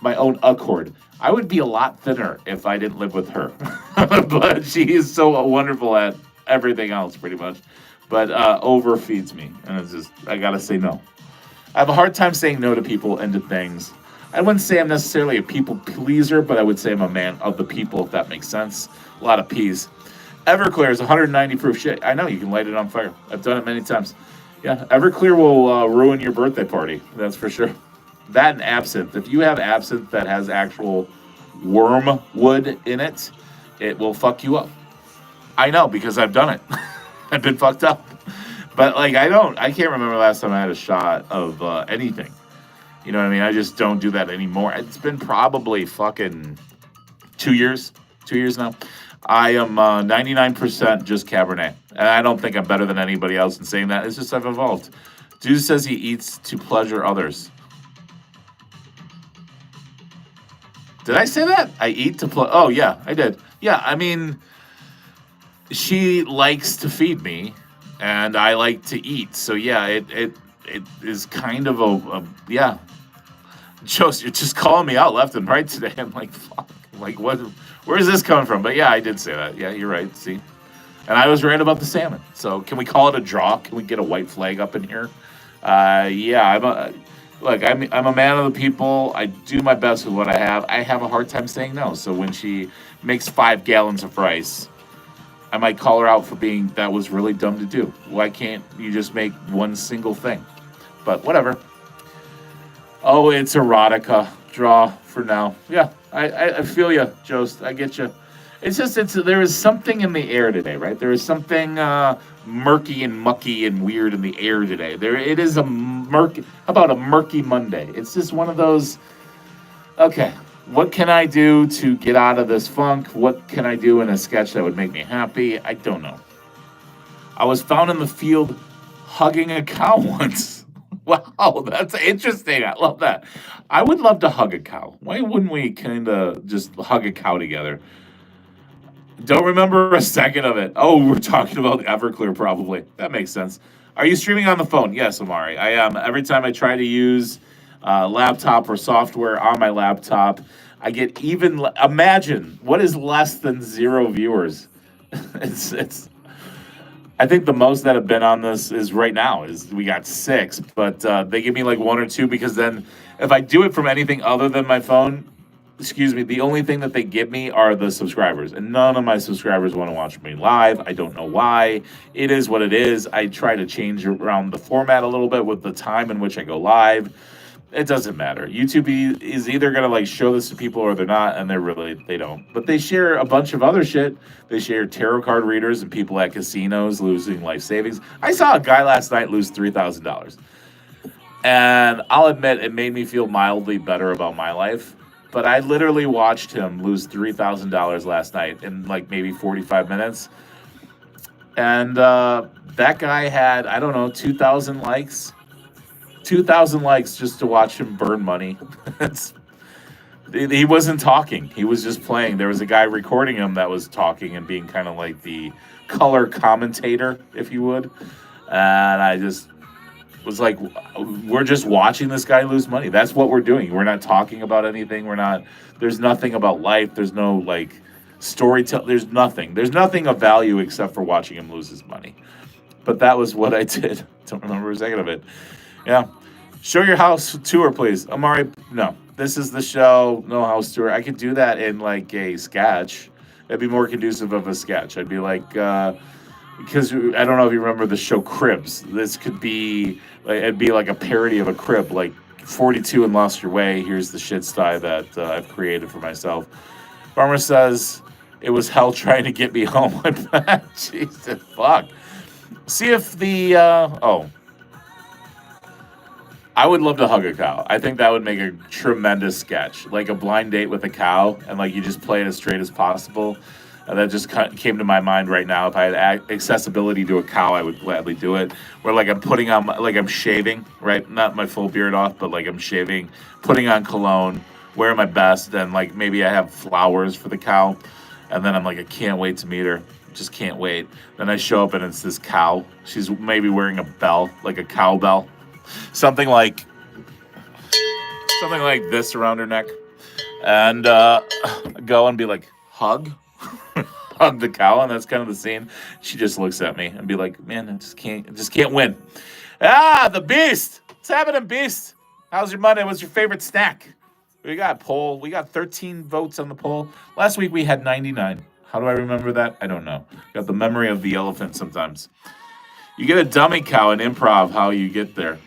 My own accord. I would be a lot thinner if I didn't live with her. But she is so wonderful at everything else, pretty much. But overfeeds me. And it's just, I gotta say no. I have a hard time saying no to people and to things. I wouldn't say I'm necessarily a people pleaser, but I would say I'm a man of the people, if that makes sense. A lot of peas. Everclear is 190 proof shit. I know, you can light it on fire. I've done it many times. Yeah, Everclear will ruin your birthday party. That's for sure. That and absinthe. If you have absinthe that has actual wormwood in it, it will fuck you up. I know, because I've done it. I've been fucked up. But like, I can't remember the last time I had a shot of anything. You know what I mean? I just don't do that anymore. It's been probably fucking 2 years. 2 years now. I am 99% just Cabernet. And I don't think I'm better than anybody else in saying that. It's just I've evolved. Dude says he eats to pleasure others. Did I say that? I eat to pleasure. Oh, yeah, I did. Yeah, I mean, she likes to feed me, and I like to eat. So, yeah, it is kind of yeah. Joe, you're just calling me out left and right today. I'm like, fuck. Like, what? Where's this coming from? But yeah, I did say that. Yeah, you're right. See, and I was right about the salmon. So can we call it a draw? Can we get a white flag up in here? Yeah, I'm a man of the people. I do my best with what I have. I have a hard time saying no. So when she makes 5 gallons of rice, I might call her out for being that was really dumb to do. Why can't you just make one single thing? But whatever. Oh, it's erotica. Draw for now. Yeah, I feel you, Jost. I get you. It's just there is something in the air today, right? There is something murky and mucky and weird in the air today. It is a murky. How about a murky Monday? It's just one of those. Okay, what can I do to get out of this funk? What can I do in a sketch that would make me happy? I don't know. I was found in the field hugging a cow once. Wow, that's interesting. I love that. I would love to hug a cow. Why wouldn't we kind of just hug a cow together? Don't remember a second of it. Oh, we're talking about Everclear probably. That makes sense. Are you streaming on the phone? Yes, Amari. I am. Every time I try to use laptop or software on my laptop, I get even. Imagine what is less than 0 viewers. it's. I think the most that have been on this is right now is we got 6, but they give me like 1 or 2 because then if I do it from anything other than my phone, the only thing that they give me are the subscribers, and none of my subscribers want to watch me live. I don't know why. It is what it is. I try to change around the format a little bit with the time in which I go live. It doesn't matter. YouTube is either going to like show this to people or they're not, and they don't. But they share a bunch of other shit. They share tarot card readers and people at casinos losing life savings. I saw a guy last night lose $3,000. And I'll admit it made me feel mildly better about my life. But I literally watched him lose $3,000 last night in like maybe 45 minutes. And that guy had, I don't know, 2,000 likes. 2,000 likes just to watch him burn money. It's, he wasn't talking. He was just playing. There was a guy recording him that was talking and being kind of like the color commentator, if you would. And I just was like, we're just watching this guy lose money. That's what we're doing. We're not talking about anything. We're not, there's nothing about life. There's no like storytelling. There's nothing. There's nothing of value except for watching him lose his money. But that was what I did. Don't remember a second of it. Yeah. Show your house tour, please. Amari, no. This is the show, no house tour. I could do that in like a sketch. It'd be more conducive of a sketch. I'd be like, because I don't know if you remember the show Cribs. This could be, like, it'd be like a parody of a crib, like 42 and Lost Your Way. Here's the shit style that I've created for myself. Farmer says, it was hell trying to get me home. Jesus, fuck. See if the, I would love to hug a cow. I think that would make a tremendous sketch. Like a blind date with a cow, and like you just play it as straight as possible. And that just came to my mind right now. If I had accessibility to a cow, I would gladly do it. Where like I'm putting on, like I'm shaving, right? Not my full beard off, but like I'm shaving, putting on cologne, wearing my best, and like maybe I have flowers for the cow. And then I'm like, I can't wait to meet her. Just can't wait. Then I show up and it's this cow. She's maybe wearing a bell, like a cowbell. Something like this around her neck, and go and be like, hug the cow, and that's kind of the scene. She just looks at me and be like, man, I just can't win. The Beast, what's happening, Beast? How's your Monday? What's your favorite snack? We got 13 votes on the poll. Last week we had 99. How do I remember that? I don't know. Got the memory of the elephant sometimes. You get a dummy cow in improv. How you get there?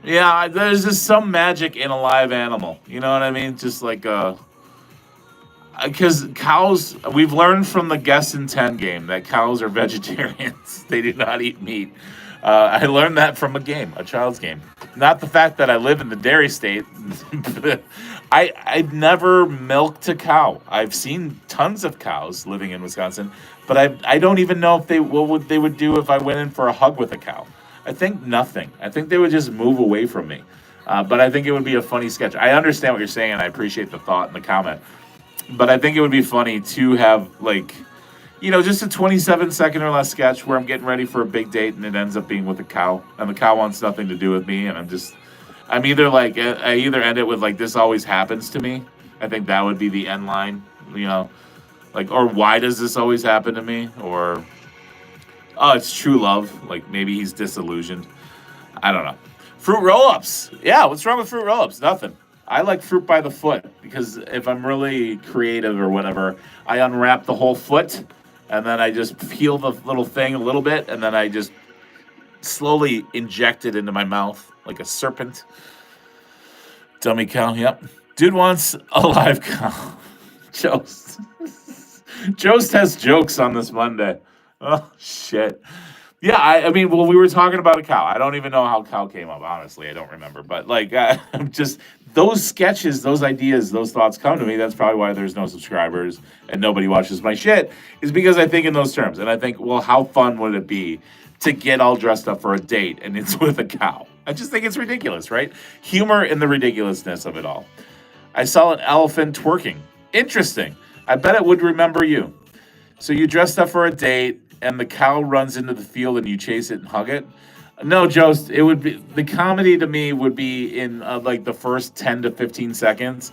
Yeah, there's just some magic in a live animal. You know what I mean? Just like because cows, we've learned from the Guess in 10 game that cows are vegetarians. They do not eat meat. I learned that from a child's game. Not the fact that I live in the dairy state. I've never milked a cow. I've seen tons of cows living in Wisconsin, but I don't even know if what they would do if I went in for a hug with a cow. I think nothing. I think they would just move away from me. But I think it would be a funny sketch. I understand what you're saying, and I appreciate the thought and the comment. But I think it would be funny to have, like, just a 27-second or less sketch where I'm getting ready for a big date, and it ends up being with a cow, and the cow wants nothing to do with me, and I either end it with, like, this always happens to me. I think that would be the end line, like, or why does this always happen to me? Or, oh, it's true love. Like, maybe he's disillusioned. I don't know. Fruit roll-ups. Yeah, what's wrong with fruit roll-ups? Nothing. I like fruit by the foot because if I'm really creative or whatever, I unwrap the whole foot and then I just peel the little thing a little bit and then I just slowly inject it into my mouth like a serpent. Dummy cow, yep. Dude wants a live cow. Jost. Jost has jokes on this Monday. Oh, shit. Yeah, I mean, well, we were talking about a cow. I don't even know how cow came up, honestly. I don't remember. But, like, just those sketches, those ideas, those thoughts come to me. That's probably why there's no subscribers and nobody watches my shit, is because I think in those terms. And I think, well, how fun would it be to get all dressed up for a date and it's with a cow? I just think it's ridiculous, right? Humor in the ridiculousness of it all. I saw an elephant twerking. Interesting. I bet it would remember you. So you dressed up for a date, and the cow runs into the field and you chase it and hug it? No, Jost, it would be, the comedy to me would be in like the first 10 to 15 seconds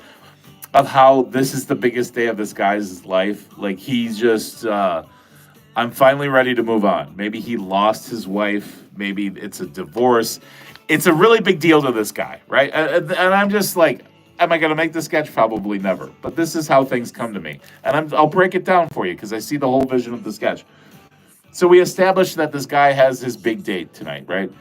of how this is the biggest day of this guy's life. Like he's just, I'm finally ready to move on. Maybe he lost his wife. Maybe it's a divorce. It's a really big deal to this guy, right? And I'm just like, am I going to make the sketch? Probably never. But this is how things come to me. And I'll break it down for you because I see the whole vision of the sketch. So we established that this guy has his big date tonight, right?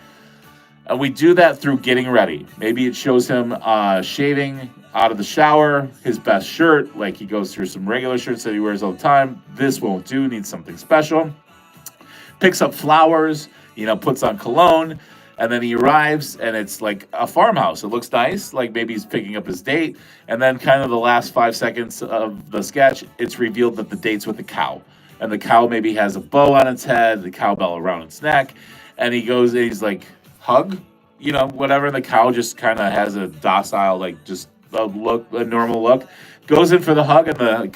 And we do that through getting ready. Maybe it shows him shaving out of the shower, his best shirt, like he goes through some regular shirts that he wears all the time. This won't do, needs something special. Picks up flowers, puts on cologne, and then he arrives and it's like a farmhouse. It looks nice, like maybe he's picking up his date. And then kind of the last 5 seconds of the sketch, it's revealed that the date's with a cow. And the cow maybe has a bow on its head, the cowbell around its neck. and he goes, and he's like, hug, whatever. And the cow just kind of has a docile, like just a normal look, goes in for the hug, and the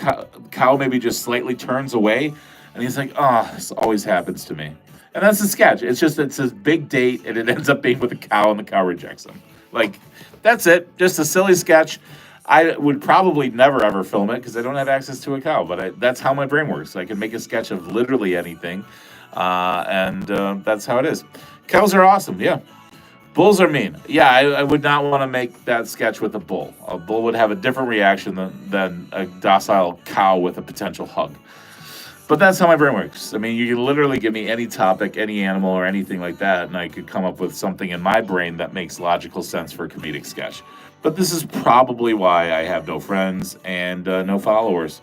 cow maybe just slightly turns away, and he's like, oh, this always happens to me. And that's the sketch. It's a big date, and it ends up being with a cow, and the cow rejects him. Like, that's it. Just a silly sketch. I would probably never ever film it because I don't have access to a cow, but that's how my brain works. I can make a sketch of literally anything, and that's how it is. Cows are awesome, yeah. Bulls are mean. Yeah, I would not want to make that sketch with a bull. A bull would have a different reaction than a docile cow with a potential hug. But that's how my brain works. I mean, you can literally give me any topic, any animal, or anything like that, and I could come up with something in my brain that makes logical sense for a comedic sketch. But this is probably why I have no friends and no followers.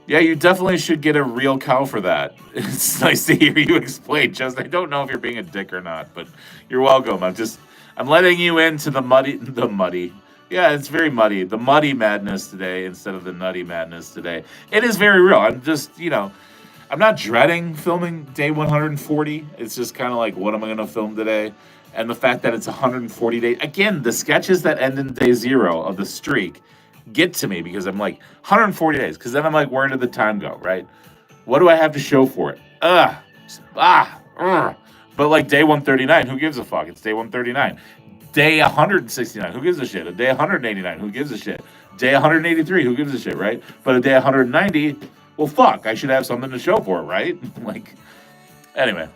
Yeah, you definitely should get a real cow for that. It's nice to hear you explain, Justin. I don't know if you're being a dick or not, but you're welcome. I'm letting you into the muddy. Yeah, it's very muddy. The muddy madness today instead of the nutty madness today. It is very real. I'm just, I'm not dreading filming day 140. It's just kind of like, what am I going to film today? And the fact that it's 140 days. Again, the sketches that end in day 0 of the streak get to me because I'm like, 140 days. Because then I'm like, where did the time go, right? What do I have to show for it? But like day 139, who gives a fuck? It's day 139. Day 169, who gives a shit? A day 189, who gives a shit? Day 183, who gives a shit, right? But a day 190, well, fuck, I should have something to show for it, right? Like, anyway.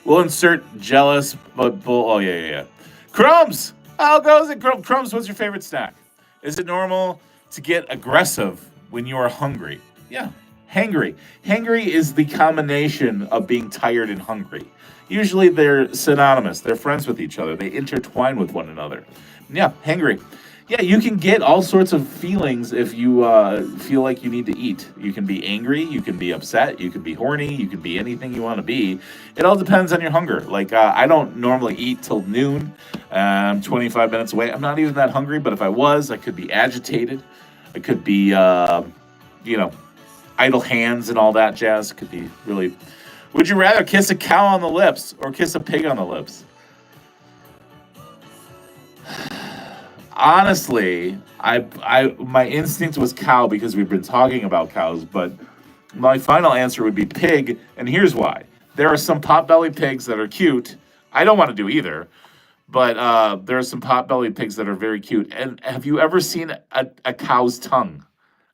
We'll insert jealous, but bull. Oh, yeah. Crumbs! How goes it, Crumbs? What's your favorite snack? Is it normal to get aggressive when you are hungry? Yeah. Hangry. Hangry is the combination of being tired and hungry. Usually they're synonymous. They're friends with each other. They intertwine with one another. Yeah, hangry. Yeah, you can get all sorts of feelings if you feel like you need to eat. You can be angry, you can be upset, you can be horny, you can be anything you want to be. It all depends on your hunger. Like, I don't normally eat till noon. I'm 25 minutes away. I'm not even that hungry, but if I was, I could be agitated. I could be, idle hands and all that jazz. Could be really... Would you rather kiss a cow on the lips or kiss a pig on the lips? Honestly, my instinct was cow because we've been talking about cows, but my final answer would be pig, and here's why. There are some potbelly pigs that are cute. I don't want to do either, but there are some potbelly pigs that are very cute. And have you ever seen a cow's tongue?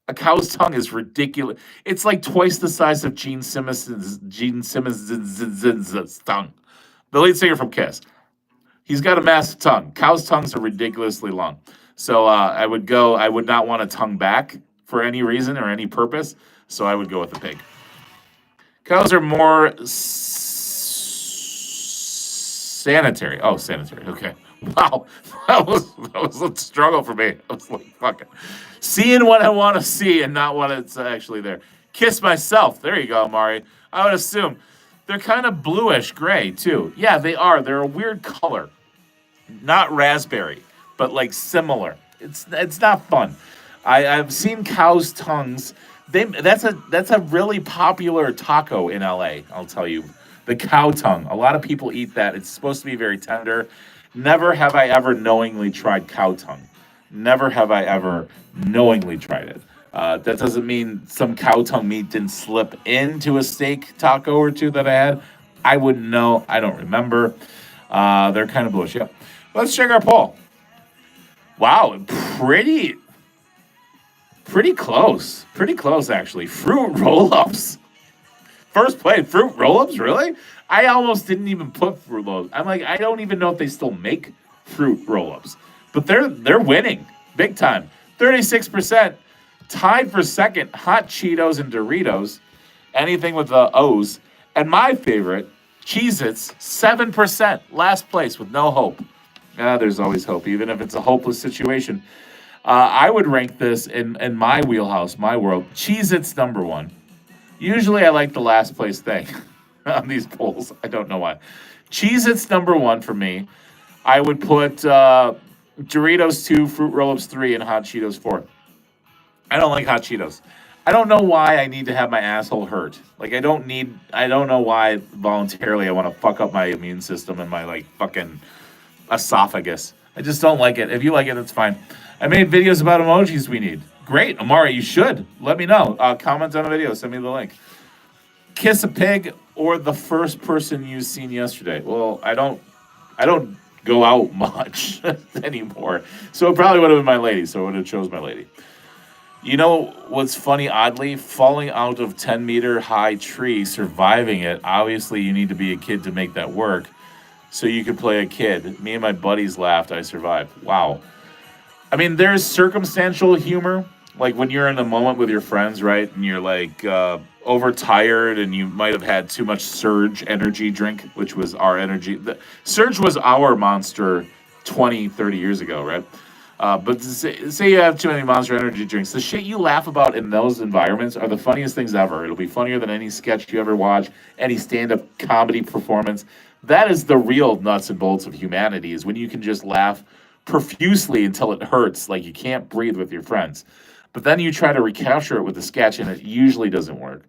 A cow's tongue is ridiculous. It's like twice the size of Gene Simmons' tongue. The lead singer from Kiss. He's got a massive tongue. Cows' tongues are ridiculously long. So I would not want a tongue back for any reason or any purpose. So I would go with the pig. Cows are more sanitary. Oh, sanitary. Okay. Wow. That was a struggle for me. I was like, fuck it. Seeing what I want to see and not what it's actually there. Kiss myself. There you go, Mari. I would assume. They're kind of bluish gray, too. Yeah, they are. They're a weird color. Not raspberry, but like similar. It's not fun. I've seen cows' tongues. That's a really popular taco in LA, I'll tell you. The cow tongue. A lot of people eat that. It's supposed to be very tender. Never have I ever knowingly tried cow tongue. Never have I ever knowingly tried it. That doesn't mean some cow tongue meat didn't slip into a steak taco or two that I had. I wouldn't know. I don't remember. They're kind of bluish. Yeah. Let's check our poll. Wow, pretty close. Pretty close, actually. Fruit roll-ups. First place, fruit roll-ups, really? I almost didn't even put fruit roll-ups. I'm like, I don't even know if they still make fruit roll-ups. But they're winning big time. 36%. Tied for second, Hot Cheetos and Doritos. Anything with the O's. And my favorite, Cheez-Its, 7%. Last place with no hope. There's always hope, even if it's a hopeless situation. I would rank this in my wheelhouse, my world. Cheez-Its number 1. Usually I like the last place thing on these polls. I don't know why. Cheez-Its number 1 for me. I would put Doritos 2, Fruit Roll-Ups 3, and Hot Cheetos 4. I don't like Hot Cheetos. I don't know why I need to have my asshole hurt. Like I don't know why voluntarily I want to fuck up my immune system and my like fucking esophagus. I just don't like it. If you like it, that's fine. I made videos about emojis we need. Great, Amari, you should. Let me know. Comment on the video. Send me the link. Kiss a pig or the first person you've seen yesterday. Well, I don't go out much anymore. So it probably would have been my lady. So I would have chose my lady. You know what's funny, oddly? Falling out of 10-meter high tree, surviving it. Obviously, you need to be a kid to make that work. So you could play a kid. Me and my buddies laughed. I survived. Wow. I mean, there's circumstantial humor. Like when you're in a moment with your friends, right? And you're like overtired and you might have had too much Surge energy drink, which was our energy. Surge was our monster 20, 30 years ago, right? But say you have too many Monster Energy drinks, the shit you laugh about in those environments are the funniest things ever. It'll be funnier than any sketch you ever watch, any stand-up comedy performance. That is the real nuts and bolts of humanity, is when you can just laugh profusely until it hurts, like you can't breathe with your friends. But then you try to recapture it with a sketch, and it usually doesn't work.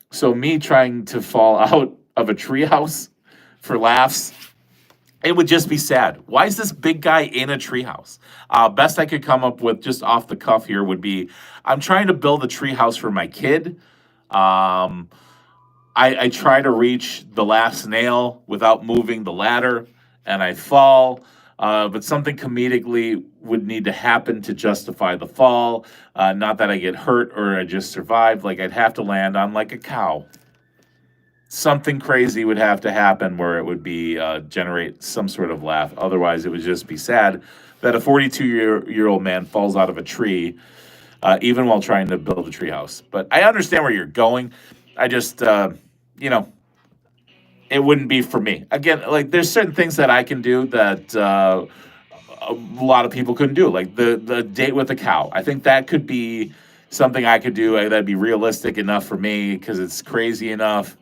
So me trying to fall out of a treehouse for laughs, it would just be sad. Why is this big guy in a treehouse? Best I could come up with just off the cuff here would be, I'm trying to build a treehouse for my kid. I try to reach the last nail without moving the ladder, and I fall. But something comedically would need to happen to justify the fall. Not that I get hurt or I just survived. Like I'd have to land on like a cow. Something crazy would have to happen where it would be generate some sort of laugh. Otherwise, it would just be sad that a 42-year-old man falls out of a tree, even while trying to build a treehouse. But I understand where you're going. I just, it wouldn't be for me. Again, like there's certain things that I can do that a lot of people couldn't do. Like the date with a cow. I think that could be something I could do. That'd be realistic enough for me because it's crazy enough.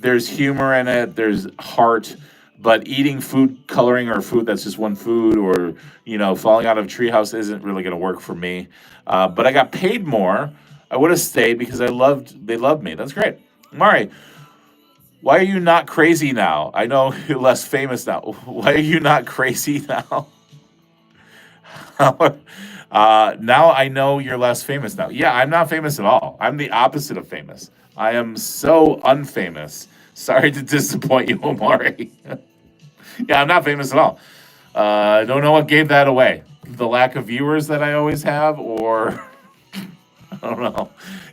There's humor in it. There's heart. But eating food coloring or food that's just one food or, falling out of a treehouse isn't really going to work for me. But I got paid more. I would have stayed because they loved me. That's great. Mari, why are you not crazy now? I know you're less famous now. Why are you not crazy now? Now I know you're less famous now. Yeah, I'm not famous at all. I'm the opposite of famous. I am so unfamous. Sorry to disappoint you, Omari. Yeah, I'm not famous at all. I don't know what gave that away. The lack of viewers that I always have, or I don't know.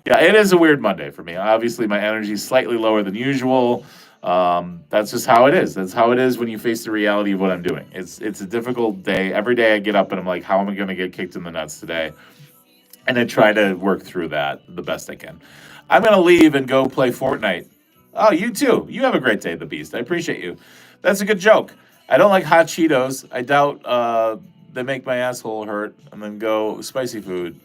Yeah, it is a weird Monday for me. Obviously, my energy is slightly lower than usual. That's just how it is. That's how it is when you face the reality of what I'm doing. It's a difficult day. Every day I get up and I'm like, how am I going to get kicked in the nuts today? And I try to work through that the best I can. I'm going to leave and go play Fortnite. Oh, you too. You have a great day, the Beast. I appreciate you. That's a good joke. I don't like hot Cheetos. I doubt they make my asshole hurt. And then go spicy food.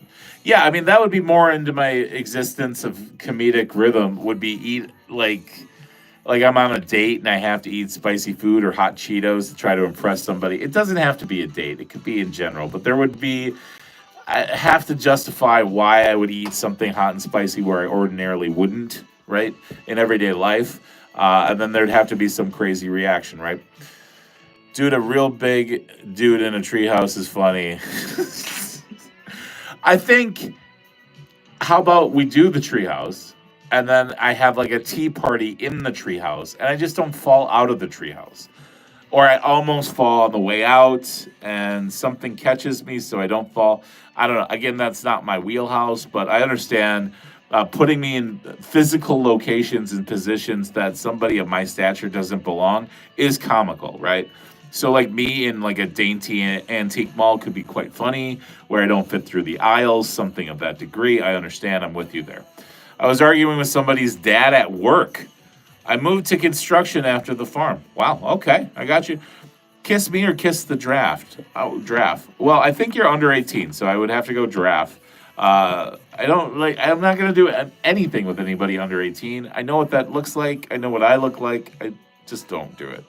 Yeah, I mean, that would be more into my existence of comedic rhythm, would be eat like I'm on a date and I have to eat spicy food or hot Cheetos to try to impress somebody. It doesn't have to be a date. It could be in general. But there would be... I have to justify why I would eat something hot and spicy where I ordinarily wouldn't, right, in everyday life. And then there'd have to be some crazy reaction, right? Dude, a real big dude in a treehouse is funny. I think, how about we do the treehouse, and then I have like a tea party in the treehouse, and I just don't fall out of the treehouse. Or I almost fall on the way out, and something catches me so I don't fall. I don't know. Again, that's not my wheelhouse, but I understand putting me in physical locations and positions that somebody of my stature doesn't belong is comical, right? So like me in like a dainty antique mall could be quite funny, where I don't fit through the aisles, something of that degree. I understand. I'm with you there. I was arguing with somebody's dad at work. I moved to construction after the farm. Wow, okay, I got you. Kiss me or kiss the draft? Oh, draft. Well, I think you're under 18, so I would have to go draft. I'm not going to do anything with anybody under 18. I know what that looks like. I know what I look like. I just don't do it.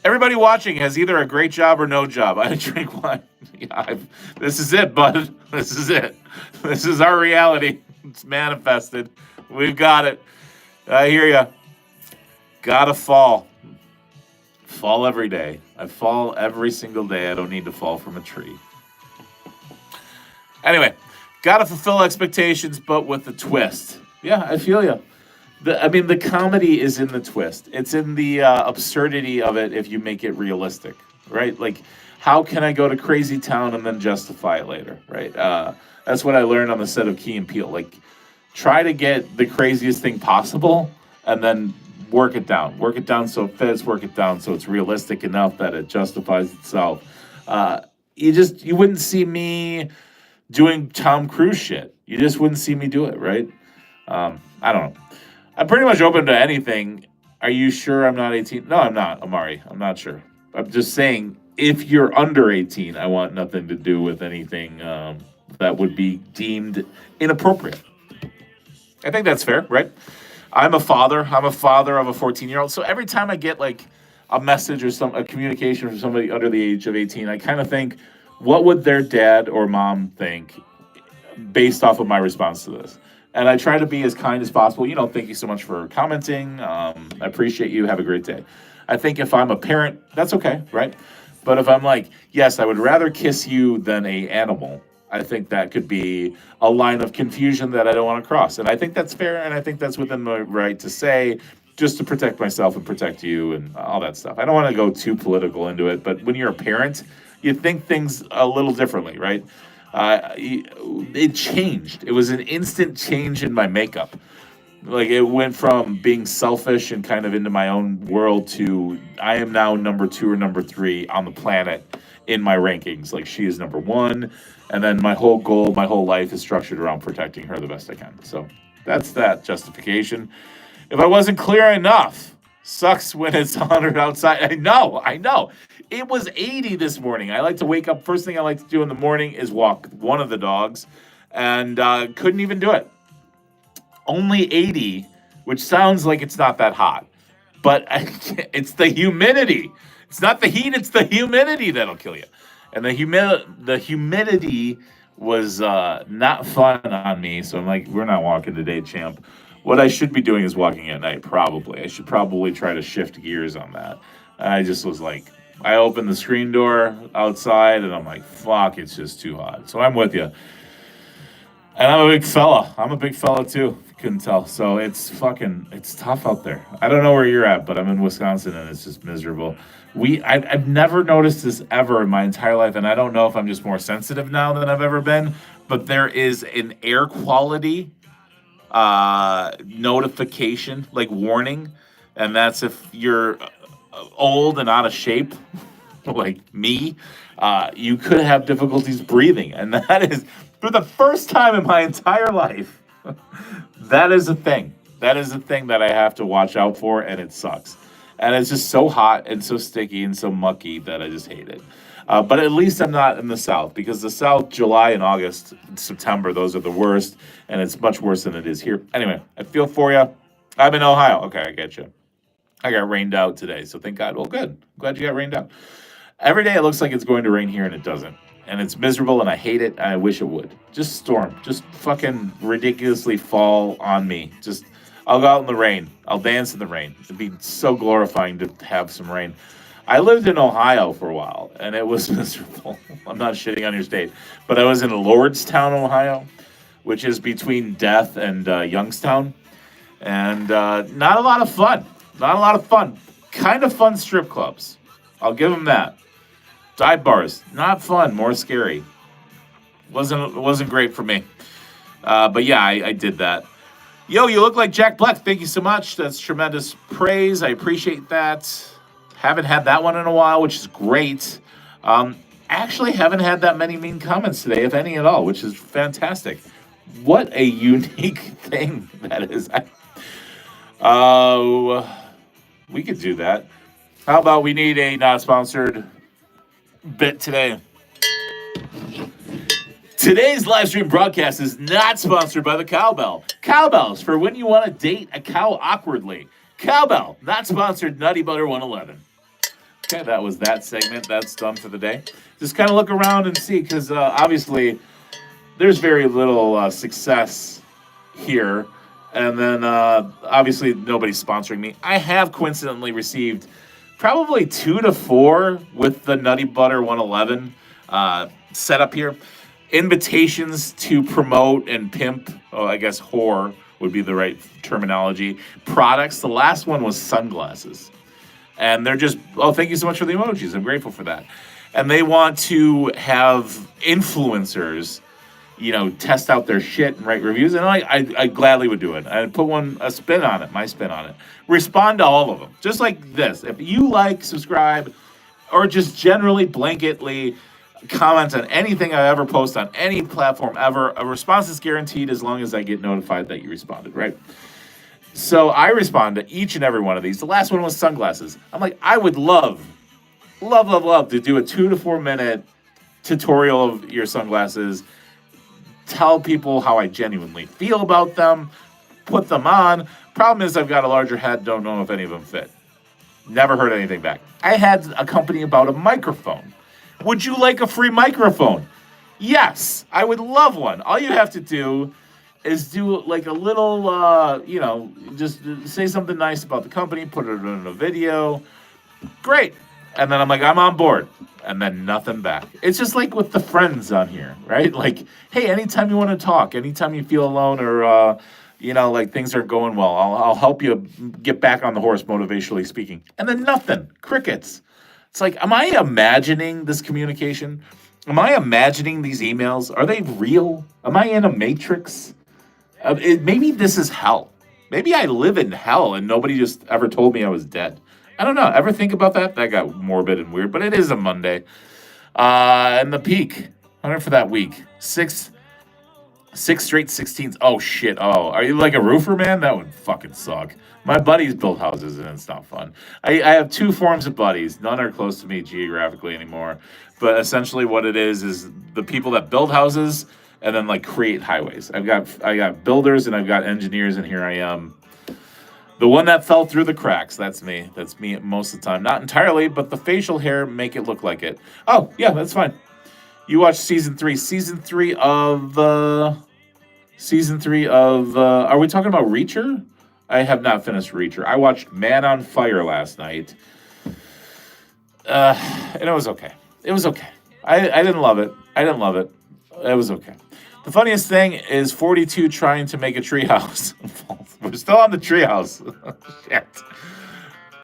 Everybody watching has either a great job or no job. I drink wine. Yeah, this is it, bud. This is it. This is our reality. It's manifested. We've got it. I hear ya. Gotta fall. Fall every day. I fall every single day. I don't need to fall from a tree. Anyway, gotta fulfill expectations, but with a twist. Yeah, I feel you. The comedy is in the twist. It's in the absurdity of it if you make it realistic, right? Like, how can I go to crazy town and then justify it later, right? That's what I learned on the set of Key and Peele. Like, try to get the craziest thing possible and then work it down. Work it down so it fits, work it down so it's realistic enough that it justifies itself. You wouldn't see me doing Tom Cruise shit. You just wouldn't see me do it, right? I don't know. I'm pretty much open to anything. Are you sure I'm not 18? No, I'm not, Amari. I'm not sure. I'm just saying, if you're under 18, I want nothing to do with anything that would be deemed inappropriate. I think that's fair, right? I'm a father. I'm a father of a 14-year-old. So every time I get like a message or a communication from somebody under the age of 18, I kind of think, what would their dad or mom think based off of my response to this? And I try to be as kind as possible. Thank you so much for commenting. I appreciate you. Have a great day. I think if I'm a parent, that's okay, right? But if I'm like, yes, I would rather kiss you than a animal, I think that could be a line of confusion that I don't want to cross. And I think that's fair, and I think that's within my right to say, just to protect myself and protect you and all that stuff. I don't want to go too political into it, but when you're a parent, you think things a little differently, right? It changed. It was an instant change in my makeup. Like, it went from being selfish and kind of into my own world to I am now number 2 or number 3 on the planet in my rankings. Like, she is number 1. And then my whole goal, my whole life is structured around protecting her the best I can. So that's that justification. If I wasn't clear enough, sucks when it's 100 outside. I know. It was 80 this morning. I like to wake up. First thing I like to do in the morning is walk one of the dogs, and couldn't even do it. Only 80, which sounds like it's not that hot, but it's the humidity. It's not the heat, it's the humidity that'll kill you. And the humidity was not fun on me, so I'm like, we're not walking today, champ. What I should be doing is walking at night, probably. I should probably try to shift gears on that. I just was like, I opened the screen door outside, and I'm like, fuck, it's just too hot. So I'm with you. And I'm a big fella. I'm a big fella, too, if you couldn't tell. So it's tough out there. I don't know where you're at, but I'm in Wisconsin, and it's just miserable. I've never noticed this ever in my entire life, and I don't know if I'm just more sensitive now than I've ever been, but there is an air quality notification, like warning, and that's if you're old and out of shape, like me, you could have difficulties breathing, and that is, for the first time in my entire life, that is a thing. That is a thing that I have to watch out for, and it sucks. And it's just so hot and so sticky and so mucky that I just hate it. But at least I'm not in the South, because the South, July and August, September, those are the worst, and it's much worse than it is here. Anyway, I feel for you. I'm in Ohio. Okay, I get you. I got rained out today, so thank God. Well, good. Glad you got rained out. Every day it looks like it's going to rain here, and it doesn't. And it's miserable, and I hate it, and I wish it would. Just storm. Just fucking ridiculously fall on me. I'll go out in the rain. I'll dance in the rain. It'd be so glorifying to have some rain. I lived in Ohio for a while, and it was miserable. I'm not shitting on your state. But I was in Lordstown, Ohio, which is between Death and Youngstown. And not a lot of fun. Not a lot of fun. Kind of fun strip clubs. I'll give them that. Dive bars. Not fun. More scary. Wasn't great for me. But yeah, I did that. Yo, you look like Jack Black. Thank you so much. That's tremendous praise. I appreciate that. Haven't had that one in a while, which is great. Actually, haven't had that many mean comments today, if any at all, which is fantastic. What a unique thing that is. We could do that. How about we need a not sponsored bit today? Today's live stream broadcast is not sponsored by the Cowbell. Cowbells for when you want to date a cow awkwardly. Cowbell, not sponsored, NuttyButter111. Okay, that was that segment. That's done for the day. Just kind of look around and see, because obviously there's very little success here. And then obviously nobody's sponsoring me. I have coincidentally received probably 2 to 4 with the NuttyButter111 setup here. Invitations to promote and pimp, I guess whore would be the right terminology, products. The last one was sunglasses. And they're just, oh, thank you so much for the emojis. I'm grateful for that. And they want to have influencers, test out their shit and write reviews. And I gladly would do it. I'd put a spin on it, my spin on it. Respond to all of them. Just like this. If you like, subscribe, or just generally blanketly comment on anything I ever post on any platform ever, a response is guaranteed as long as I get notified that you responded, right? So I respond to each and every one of these. The last one was sunglasses. I'm like, I would love to do a 2 to 4 minute tutorial of your sunglasses, tell people how I genuinely feel about them, put them on. Problem is I've got a larger head, don't know if any of them fit. Never heard anything back. I had a company about a microphone. Would you like a free microphone? Yes, I would love one. All you have to do is do like a little, just say something nice about the company, put it in a video. Great. And then I'm like, I'm on board. And then nothing back. It's just like with the friends on here, right? Like, hey, anytime you want to talk, anytime you feel alone or, like things aren't going well, I'll help you get back on the horse, motivationally speaking. And then nothing. Crickets. It's like, am I imagining this communication? Am I imagining these emails? Are they real? Am I in a matrix? Maybe this is hell. Maybe I live in hell and nobody just ever told me I was dead. I don't know. Ever think about that? That got morbid and weird, but it is a Monday. And the peak. 100 for that week. Six straight 16s. Oh, shit. Oh, are you like a roofer, man? That would fucking suck. My buddies build houses, and it's not fun. I have 2 forms of buddies. None are close to me geographically anymore. But essentially what it is the people that build houses and then, like, create highways. I got builders and I've got engineers, and here I am. The one that fell through the cracks, that's me. That's me most of the time. Not entirely, but the facial hair make it look like it. Oh, yeah, that's fine. You watched season 3. Season 3 of... are we talking about Reacher? I have not finished Reacher. I watched Man on Fire last night. And it was okay. It was okay. I didn't love it. It was okay. The funniest thing is 42 trying to make a treehouse. We're still on the treehouse. Shit.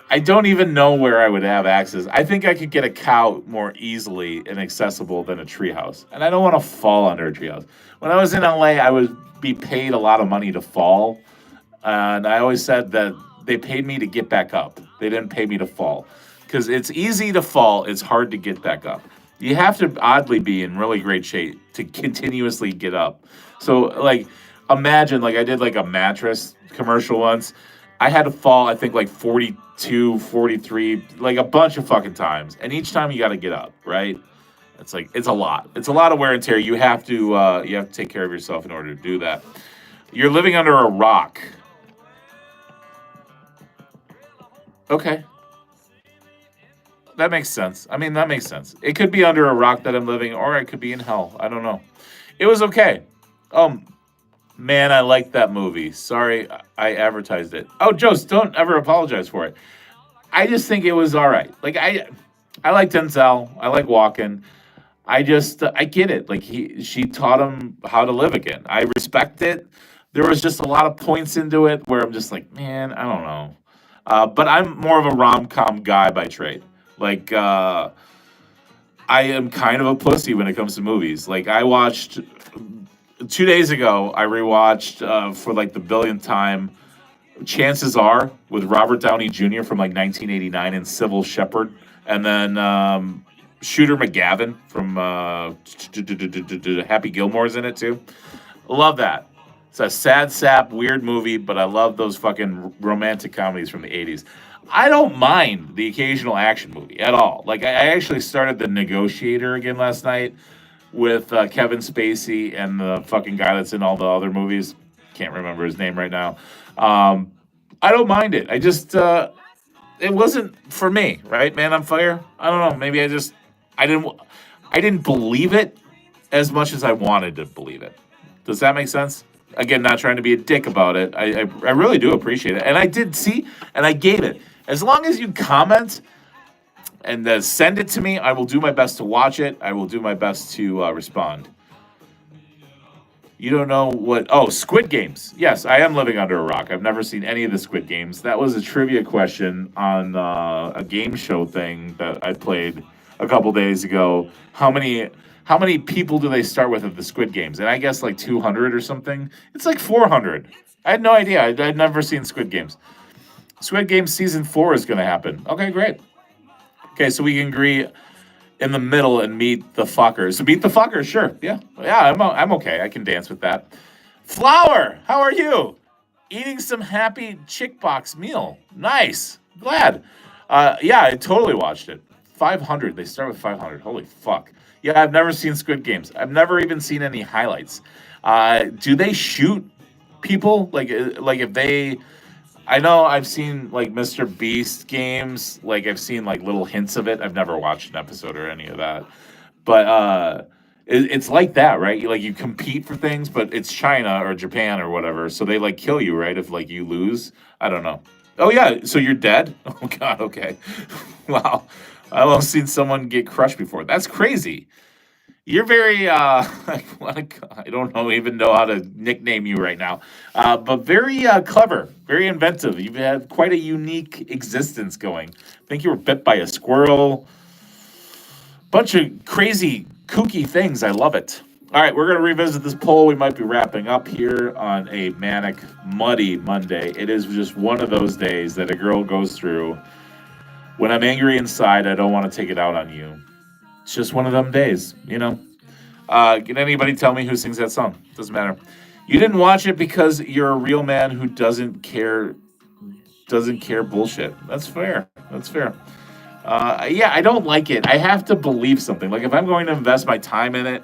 I don't even know where I would have access. I think I could get a cow more easily and accessible than a treehouse. And I don't want to fall under a treehouse. When I was in LA, I would be paid a lot of money to fall. And I always said that they paid me to get back up. They didn't pay me to fall. Because it's easy to fall. It's hard to get back up. You have to oddly be in really great shape to continuously get up. So, like, imagine, like, I did, like, a mattress commercial once. I had to fall, I think, like, 42, 43, like, a bunch of fucking times. And each time you got to get up, right? It's like, it's a lot. It's a lot of wear and tear. You have to take care of yourself in order to do that. You're living under a rock. Okay. That makes sense. I mean, that makes sense. It could be under a rock that I'm living, or I could be in hell. I don't know. It was okay. Man, I liked that movie. Sorry, I advertised it. Oh, Jost, don't ever apologize for it. I just think it was all right. Like, I like Denzel. I like Walken. I get it. Like, she taught him how to live again. I respect it. There was just a lot of points into it where I'm just like, man, I don't know. But I'm more of a rom-com guy by trade. Like, I am kind of a pussy when it comes to movies. Like, I watched 2 days ago, I rewatched for like the billionth time Chances Are with Robert Downey Jr. from like 1989 and Sybil Shepherd. And then Shooter McGavin from Happy Gilmore's in it too. Love that. It's a sad sap, weird movie, but I love those fucking romantic comedies from the 80s. I don't mind the occasional action movie at all. Like, I actually started The Negotiator again last night with Kevin Spacey and the fucking guy that's in all the other movies. Can't remember his name right now. I don't mind it. I just, it wasn't for me, right? Man on Fire? I don't know. Maybe I didn't believe it as much as I wanted to believe it. Does that make sense? Again, not trying to be a dick about it. I really do appreciate it. And I did see, and I gave it. As long as you comment and send it to me, I will do my best to watch it. I will do my best to respond. You don't know what... Oh, Squid Games. Yes, I am living under a rock. I've never seen any of the Squid Games. That was a trivia question on a game show thing that I played a couple days ago. How many people do they start with at the Squid Games? And I guess like 200 or something. It's like 400. I had no idea. I'd never seen Squid Games. Squid Games Season 4 is going to happen. Okay, great. Okay, so we can agree in the middle and meet the fuckers. So meet the fuckers, sure. Yeah, I'm okay. I can dance with that. Flower, how are you? Eating some happy chick box meal. Nice. Glad. Yeah, I totally watched it. 500. They start with 500. Holy fuck. Yeah, I've never seen Squid Games. I've never even seen any highlights. Do they shoot people? Like if they... I know I've seen like Mr. Beast games. Like I've seen like little hints of it. I've never watched an episode or any of that. But it's like that, right? You compete for things, but it's China or Japan or whatever. So they like kill you, right? If like you lose. I don't know. Oh yeah, so you're dead? Oh god, okay. Wow. I've almost seen someone get crushed before. That's crazy. You're very, I don't even know how to nickname you right now, but very clever, very inventive. You've had quite a unique existence going. I think you were bit by a squirrel. Bunch of crazy, kooky things. I love it. All right, we're going to revisit this poll. We might be wrapping up here on a manic, muddy Monday. It is just one of those days that a girl goes through. When I'm angry inside, I don't want to take it out on you. It's just one of them days, you know. Can anybody tell me who sings that song? Doesn't matter. You didn't watch it because you're a real man who doesn't care bullshit. That's fair. That's fair. Yeah, I don't like it. I have to believe something. Like if I'm going to invest my time in it,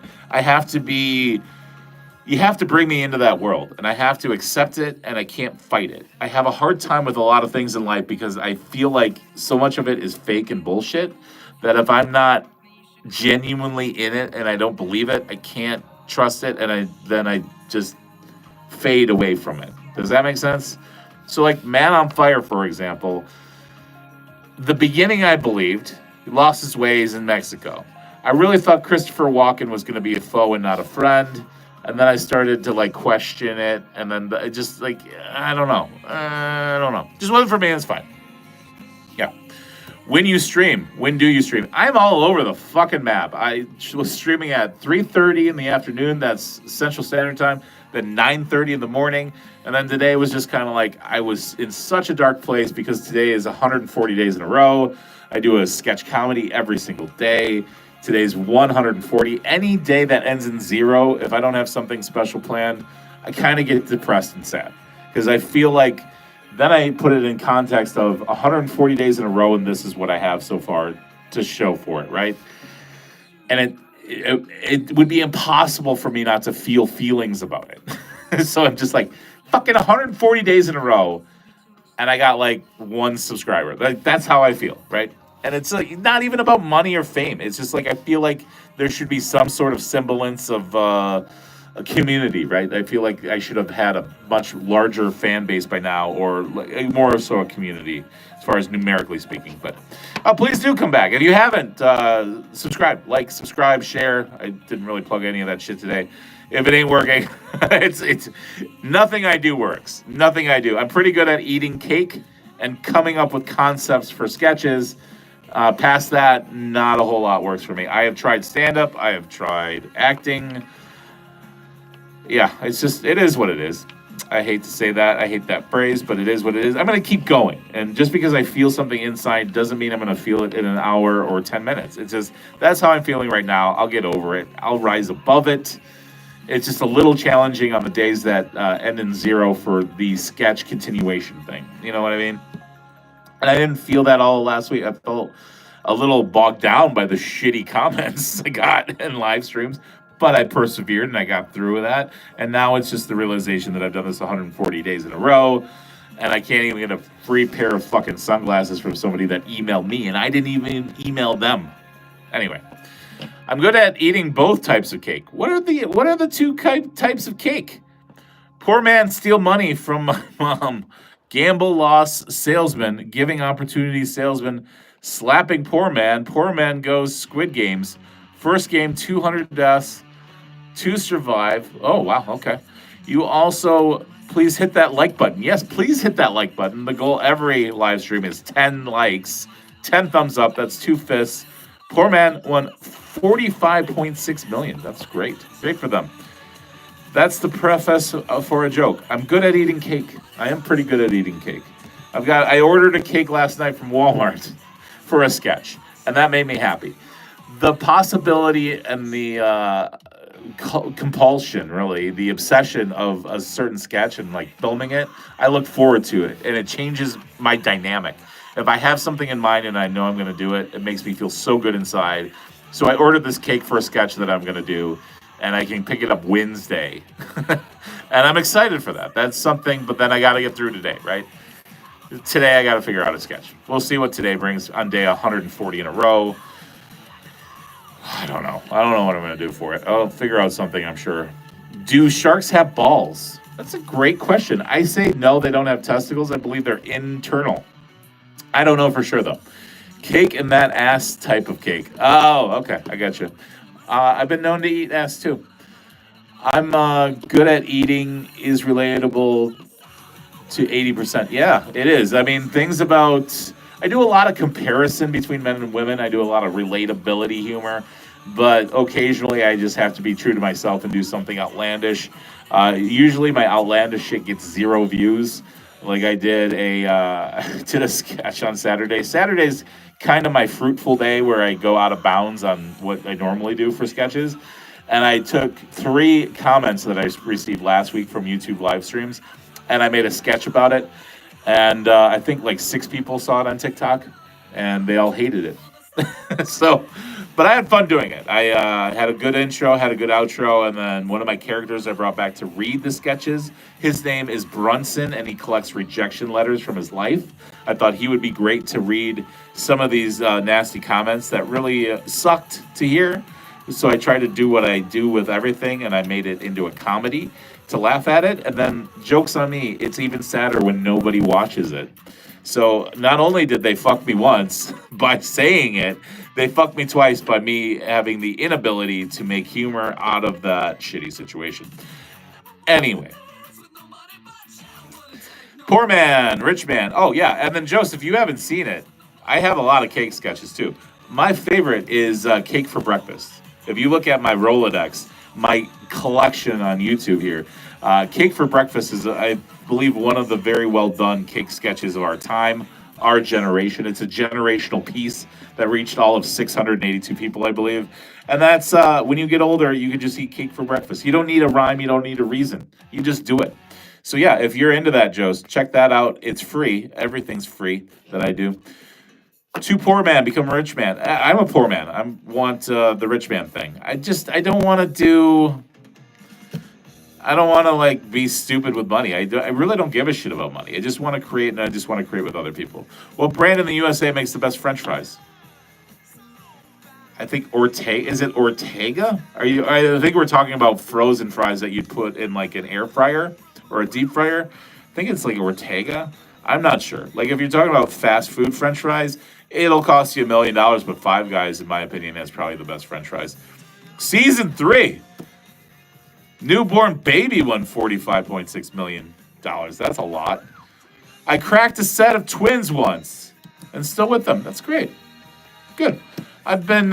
you have to bring me into that world, and I have to accept it, and I can't fight it. I have a hard time with a lot of things in life because I feel like so much of it is fake and bullshit that if I'm not genuinely in it and I don't believe it, I can't trust it, and then I just fade away from it. Does that make sense? So like Man on Fire, for example, the beginning I believed. He lost his ways in Mexico. I really thought Christopher Walken was going to be a foe and not a friend, and then I started to like question it, and then it just like I don't know. Just wasn't for me. It's fine. Yeah. When do you stream? I'm all over the fucking map. I was streaming at 3:30 in the afternoon. That's Central Standard Time. Then 9:30 in the morning. And then today was just kind of like I was in such a dark place because today is 140 days in a row. I do a sketch comedy every single day. Today's 140. Any day that ends in 0, if I don't have something special planned, I kind of get depressed and sad. Because I feel like then I put it in context of 140 days in a row, and this is what I have so far to show for it, right? And it would be impossible for me not to feel feelings about it. So I'm just like, fucking 140 days in a row, and I got like 1 subscriber. Like, that's how I feel, right? And it's like not even about money or fame. It's just like I feel like there should be some sort of semblance of a community, right? I feel like I should have had a much larger fan base by now, or like more so a community as far as numerically speaking. But please do come back. If you haven't, subscribe, share. I didn't really plug any of that shit today. If it ain't working, it's nothing I do works. Nothing I do. I'm pretty good at eating cake and coming up with concepts for sketches. Past that, not a whole lot works for me. I have tried stand-up. I have tried acting. Yeah, it is what it is. I hate to say that. I hate that phrase, but it is what it is. I'm going to keep going. And just because I feel something inside doesn't mean I'm going to feel it in an hour or 10 minutes. It's just, that's how I'm feeling right now. I'll get over it. I'll rise above it. It's just a little challenging on the days that end in 0 for the sketch continuation thing. You know what I mean? And I didn't feel that all last week. I felt a little bogged down by the shitty comments I got in live streams. But I persevered and I got through with that. And now it's just the realization that I've done this 140 days in a row. And I can't even get a free pair of fucking sunglasses from somebody that emailed me. And I didn't even email them. Anyway, I'm good at eating both types of cake. What are the 2 types of cake? Poor man steal money from my mom. Gamble loss salesman giving opportunity salesman slapping poor man. Poor man goes Squid Games. First game 200 deaths to survive. Oh wow, okay. You also please hit that like button. Yes, please hit that like button. The goal every live stream is 10 likes, 10 thumbs up. That's 2 fists. Poor man won 45.6 million. That's great. Great for them. That's the preface for a joke. I'm good at eating cake. I am pretty good at eating cake. I ordered a cake last night from Walmart for a sketch, and that made me happy. The possibility and the compulsion, really, the obsession of a certain sketch and like filming it, I look forward to it, and it changes my dynamic. If I have something in mind and I know I'm going to do it, it makes me feel so good inside. So I ordered this cake for a sketch that I'm going to do, and I can pick it up Wednesday. And I'm excited for that. That's something, but then I got to get through today, right? Today I got to figure out a sketch. We'll see what today brings on day 140 in a row. I don't know. I don't know what I'm going to do for it. I'll figure out something, I'm sure. Do sharks have balls? That's a great question. I say no, they don't have testicles. I believe they're internal. I don't know for sure, though. Cake and that ass type of cake. Oh, okay. I got you. I've been known to eat ass, too. I'm good at eating is relatable to 80%. Yeah, it is. I mean, things about... I do a lot of comparison between men and women. I do a lot of relatability humor. But occasionally, I just have to be true to myself and do something outlandish. Usually, my outlandish shit gets 0 views. Like I did a sketch on Saturday. Saturday's kind of my fruitful day where I go out of bounds on what I normally do for sketches. And I took 3 comments that I received last week from YouTube live streams, and I made a sketch about it. And I think like 6 people saw it on TikTok, and they all hated it. But I had fun doing it. I had a good intro, had a good outro, and then one of my characters I brought back to read the sketches. His name is Brunson, and he collects rejection letters from his life. I thought he would be great to read some of these nasty comments that really sucked to hear. So I tried to do what I do with everything, and I made it into a comedy to laugh at it. And then, joke's on me, it's even sadder when nobody watches it. So not only did they fuck me once by saying it, they fucked me twice by me having the inability to make humor out of that shitty situation. Anyway. Poor man, rich man. Oh, yeah. And then, Joseph, you haven't seen it. I have a lot of cake sketches, too. My favorite is Cake for Breakfast. If you look at my Rolodex, my collection on YouTube here, Cake for Breakfast is, I believe, one of the very well done cake sketches of our time, our generation. It's a generational piece that reached all of 682 people, I believe. And that's when you get older, you can just eat cake for breakfast. You don't need a rhyme. You don't need a reason. You just do it. So yeah, if you're into that, Joe, check that out. It's free. Everything's free that I do. Too poor man, become a rich man. I'm a poor man. I want the rich man thing. I don't want to like be stupid with money. I really don't give a shit about money. I just want to create, and I just want to create with other people. What brand in the USA makes the best French fries? I think Ortega. Is it Ortega? I think we're talking about frozen fries that you'd put in like an air fryer or a deep fryer. I think it's like Ortega. I'm not sure. Like if you're talking about fast food French fries, it'll cost you $1 million, but Five Guys, in my opinion, has probably the best French fries. Season 3. Newborn baby won $45.6 million. That's a lot. I cracked a set of twins once and still with them. That's great. Good. I've been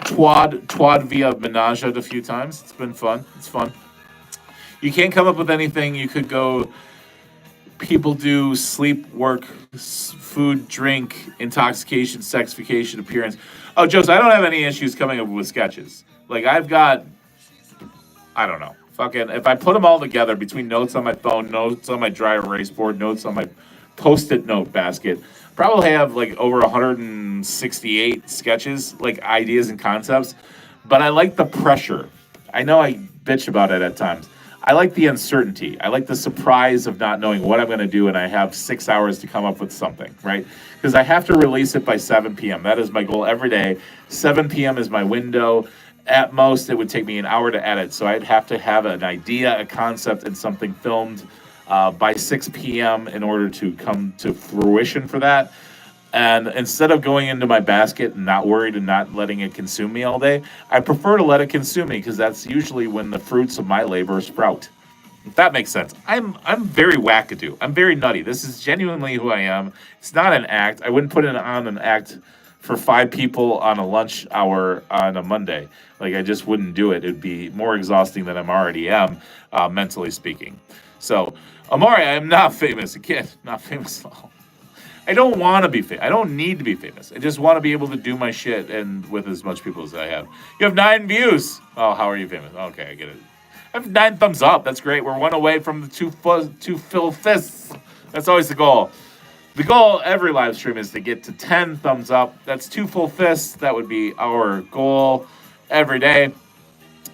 twad via menage a few times. It's been fun. It's fun. You can't come up with anything. You could go. People do sleep, work, food, drink, intoxication, sexification, appearance. Oh, Joseph, I don't have any issues coming up with sketches. Like, I've got, I don't know, fucking, if I put them all together between notes on my phone, notes on my dry erase board, notes on my Post-it note basket, probably have like over 168 sketches, like ideas and concepts. But I like the pressure. I know I bitch about it at times. I like the uncertainty. I like the surprise of not knowing what I'm going to do, and I have 6 hours to come up with something, right? Because I have to release it by 7 p.m. That is my goal every day. 7 p.m. is my window, At most, it would take me an hour to edit. So I'd have to have an idea, a concept, and something filmed by 6 p.m. in order to come to fruition for that. And instead of going into my basket and not worried and not letting it consume me all day, I prefer to let it consume me because that's usually when the fruits of my labor sprout. If that makes sense. I'm very wackadoo. I'm very nutty. This is genuinely who I am. It's not an act. I wouldn't put it on an act for 5 people on a lunch hour on a Monday. Like, I just wouldn't do it. It'd be more exhausting than I'm already am, mentally speaking. So, Amari, I am not famous. Again, not famous at all. I don't want to be famous. I don't need to be famous. I just want to be able to do my shit and with as much people as I have. You have 9 views. Oh, how are you famous? Okay, I get it. I have 9 thumbs up. That's great. We're one away from the two full fists. That's always the goal. The goal every live stream is to get to 10 thumbs up. That's 2 full fists. That would be our goal every day.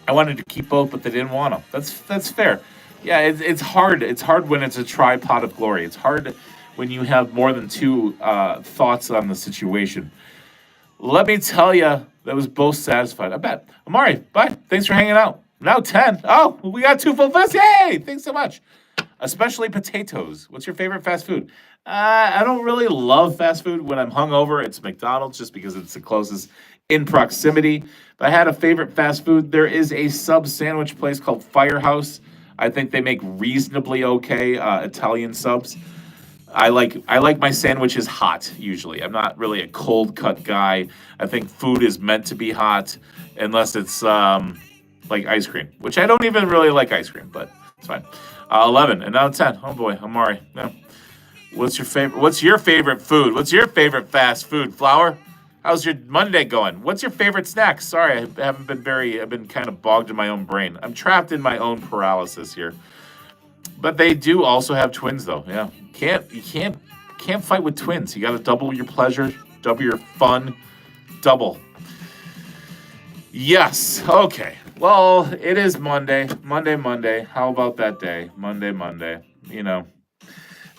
I wanted to keep both, but they didn't want them. That's fair. Yeah, it's hard. It's hard when it's a tripod of glory. It's hard when you have more than 2 thoughts on the situation. Let me tell you, that was both satisfied. I bet. Amari, bye. Thanks for hanging out. Now 10. Oh, we got 2 full fists. Yay! Thanks so much. Especially potatoes. What's your favorite fast food? I don't really love fast food. When I'm hungover, it's McDonald's just because it's the closest in proximity. If I had a favorite fast food, there is a sub sandwich place called Firehouse. I think they make reasonably okay Italian subs. I like my sandwiches hot usually. I'm not really a cold cut guy. I think food is meant to be hot unless it's like ice cream, which I don't even really like ice cream, but it's fine. 11 and now 10. Oh boy, Amari. No. What's your favorite food? What's your favorite fast food? Flour? How's your Monday going? What's your favorite snack? Sorry, I've been kind of bogged in my own brain. I'm trapped in my own paralysis here. But they do also have twins though. Yeah. You can't fight with twins. You got to double your pleasure, double your fun, double. Yes. Okay. Well, it is Monday. Monday. How about that day? Monday. You know.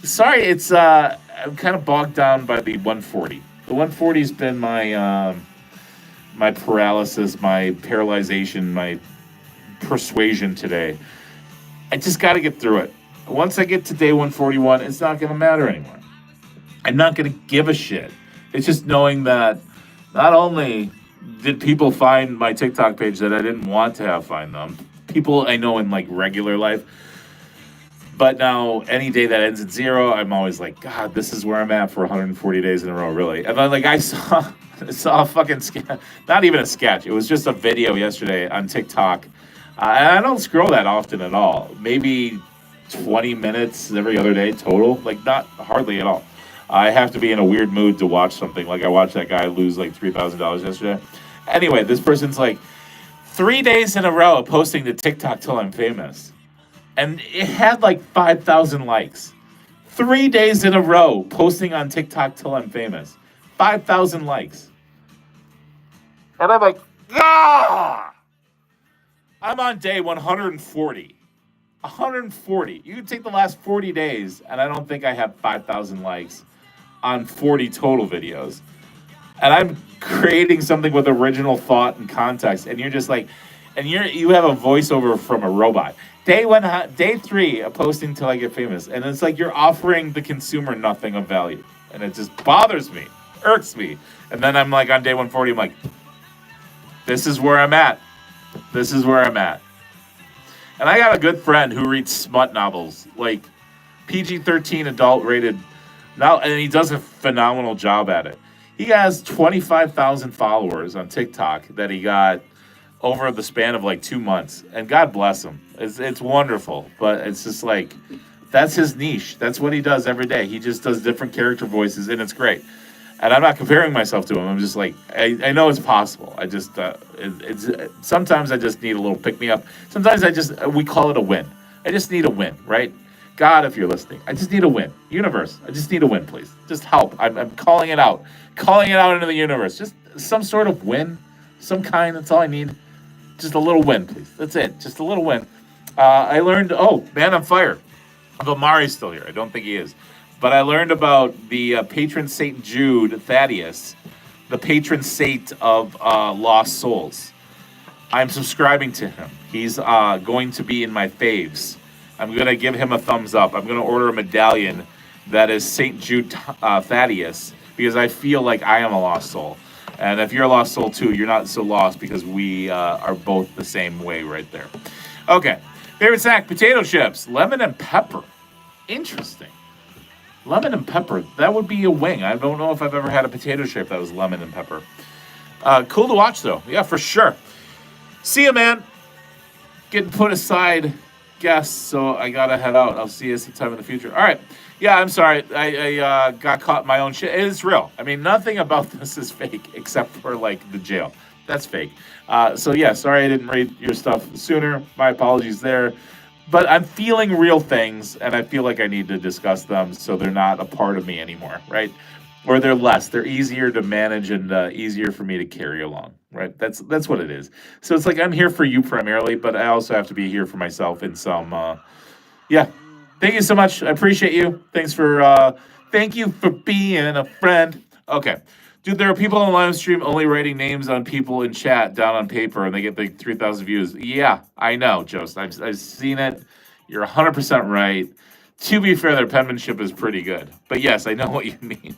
Sorry, it's I'm kind of bogged down by the 140. The 140's been my my paralysis, my paralyzation, my persuasion today. I just got to get through it. Once I get to day 141, it's not going to matter anymore. I'm not going to give a shit. It's just knowing that not only did people find my TikTok page that I didn't want to have find them, people I know in like regular life, but now any day that ends at 0, I'm always like, God, this is where I'm at for 140 days in a row, really. And then like I saw a fucking sketch, not even a sketch. It was just a video yesterday on TikTok. And I don't scroll that often at all. Maybe 20 minutes every other day total. Like not hardly at all. I have to be in a weird mood to watch something. Like I watched that guy lose like $3,000 yesterday. Anyway, this person's like 3 days in a row posting to TikTok till I'm famous. And it had like 5,000 likes. 3 days in a row posting on TikTok till I'm famous. 5,000 likes. And I'm like, ah! I'm on day 140. 140. You can take the last 40 days, and I don't think I have 5,000 likes on 40 total videos. And I'm creating something with original thought and context, and you're just like, and you have a voiceover from a robot. Day 3 of posting till I get famous, and it's like you're offering the consumer nothing of value, and it just bothers me, irks me. And then I'm like on day 140, I'm like, this is where I'm at. This is where I'm at. And I got a good friend who reads smut novels, like PG-13 adult rated now, and he does a phenomenal job at it. He has 25,000 followers on TikTok that he got over the span of like 2 months, and God bless him. It's wonderful, but it's just like that's his niche. That's what he does every day. He just does different character voices, and it's great. And I'm not comparing myself to him. I'm just like, I know it's possible. I just, sometimes I just need a little pick me up. Sometimes we call it a win. I just need a win, right? God, if you're listening, I just need a win. Universe, I just need a win, please. Just help. I'm calling it out into the universe. Just some sort of win, some kind. That's all I need. Just a little win, please. That's it. Just a little win. I learned, man on fire. Although Mari's still here. I don't think he is. But I learned about the patron Saint Jude Thaddeus, the patron saint of lost souls. I'm subscribing to him. He's going to be in my faves. I'm going to give him a thumbs up. I'm going to order a medallion that is St. Jude Thaddeus because I feel like I am a lost soul. And if you're a lost soul too, you're not so lost because we are both the same way right there. Okay. Favorite snack, potato chips, lemon and pepper. Interesting. Lemon and pepper. That would be a wing. I don't know if I've ever had a potato chip that was lemon and pepper. Cool to watch, though. Yeah, for sure. See you, man. Getting put aside guests, so I got to head out. I'll see you sometime in the future. All right. Yeah, I'm sorry. I got caught in my own shit. It's real. I mean, nothing about this is fake except for, like, the jail. That's fake. So, yeah, sorry I didn't read your stuff sooner. My apologies there. But I'm feeling real things, and I feel like I need to discuss them so they're not a part of me anymore, right? Or they're less. They're easier to manage and easier for me to carry along, right? That's what it is. So it's like I'm here for you primarily, but I also have to be here for myself in some. Yeah. Thank you so much. I appreciate you. Thank you for being a friend. Okay. Dude, there are people on the live stream only writing names on people in chat down on paper, and they get like 3,000 views. Yeah, I know, Joseph. I've seen it. You're 100% right. To be fair, their penmanship is pretty good. But yes, I know what you mean.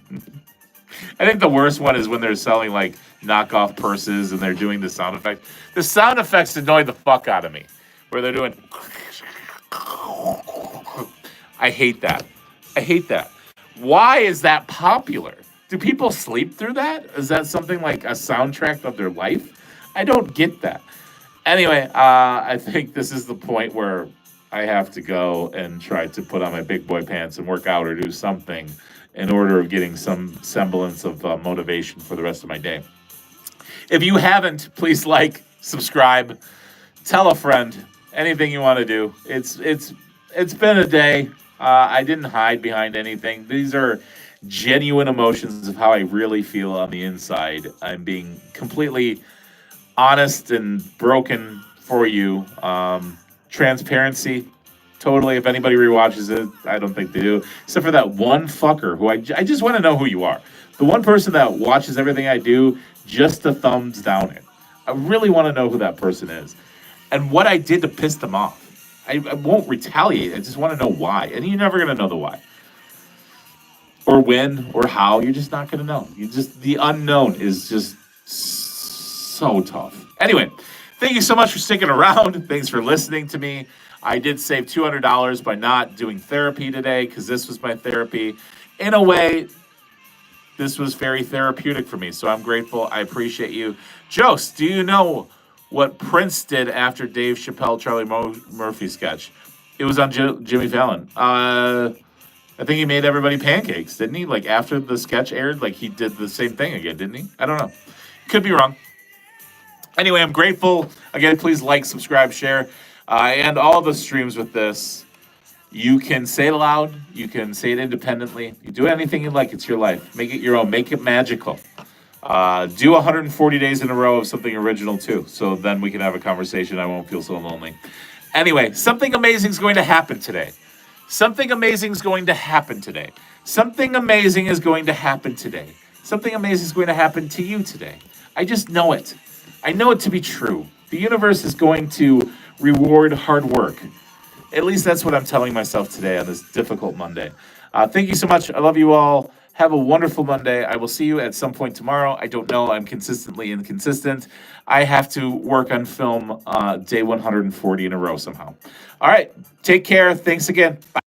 I think the worst one is when they're selling like knockoff purses and they're doing the sound effect. The sound effects annoy the fuck out of me. Where they're doing. I hate that. I hate that. Why is that popular? Do people sleep through that? Is that something like a soundtrack of their life? I don't get that. Anyway, I think this is the point where I have to go and try to put on my big boy pants and work out or do something in order of getting some semblance of motivation for the rest of my day. If you haven't, please like, subscribe, tell a friend, anything you want to do. It's been a day. I didn't hide behind anything. These are genuine emotions of how I really feel on the inside. I'm being completely honest and broken for you. Transparency, totally. If anybody rewatches it, I don't think they do, except for that one fucker who I just want to know who you are. The one person that watches everything I do just to thumbs down it. I really want to know who that person is and what I did to piss them off. I won't retaliate. I just want to know why. And you're never going to know the why. Or when or how. You're just not going to know. The unknown is just so tough. Anyway, thank you so much for sticking around. Thanks for listening to me. I did save $200 by not doing therapy today because this was my therapy. In a way, this was very therapeutic for me. So I'm grateful. I appreciate you. Jose, do you know what Prince did after Dave Chappelle, Charlie Murphy sketch? It was on Jimmy Fallon. I think he made everybody pancakes, didn't he? Like after the sketch aired, like he did the same thing again, didn't he? I don't know. Could be wrong. Anyway, I'm grateful. Again, please like, subscribe, share, and all the streams with this. You can say it aloud. You can say it independently. You do anything you like. It's your life. Make it your own. Make it magical. Do 140 days in a row of something original too. So then we can have a conversation. I won't feel so lonely. Anyway, something amazing is going to happen today. Something amazing is going to happen today. Something amazing is going to happen today. Something amazing is going to happen to you today. I just know it. I know it to be true. The universe is going to reward hard work. At least that's what I'm telling myself today on this difficult Monday. Thank you so much. I love you all. Have a wonderful Monday. I will see you at some point tomorrow. I don't know. I'm consistently inconsistent. I have to work on film day 140 in a row somehow. All right. Take care. Thanks again. Bye.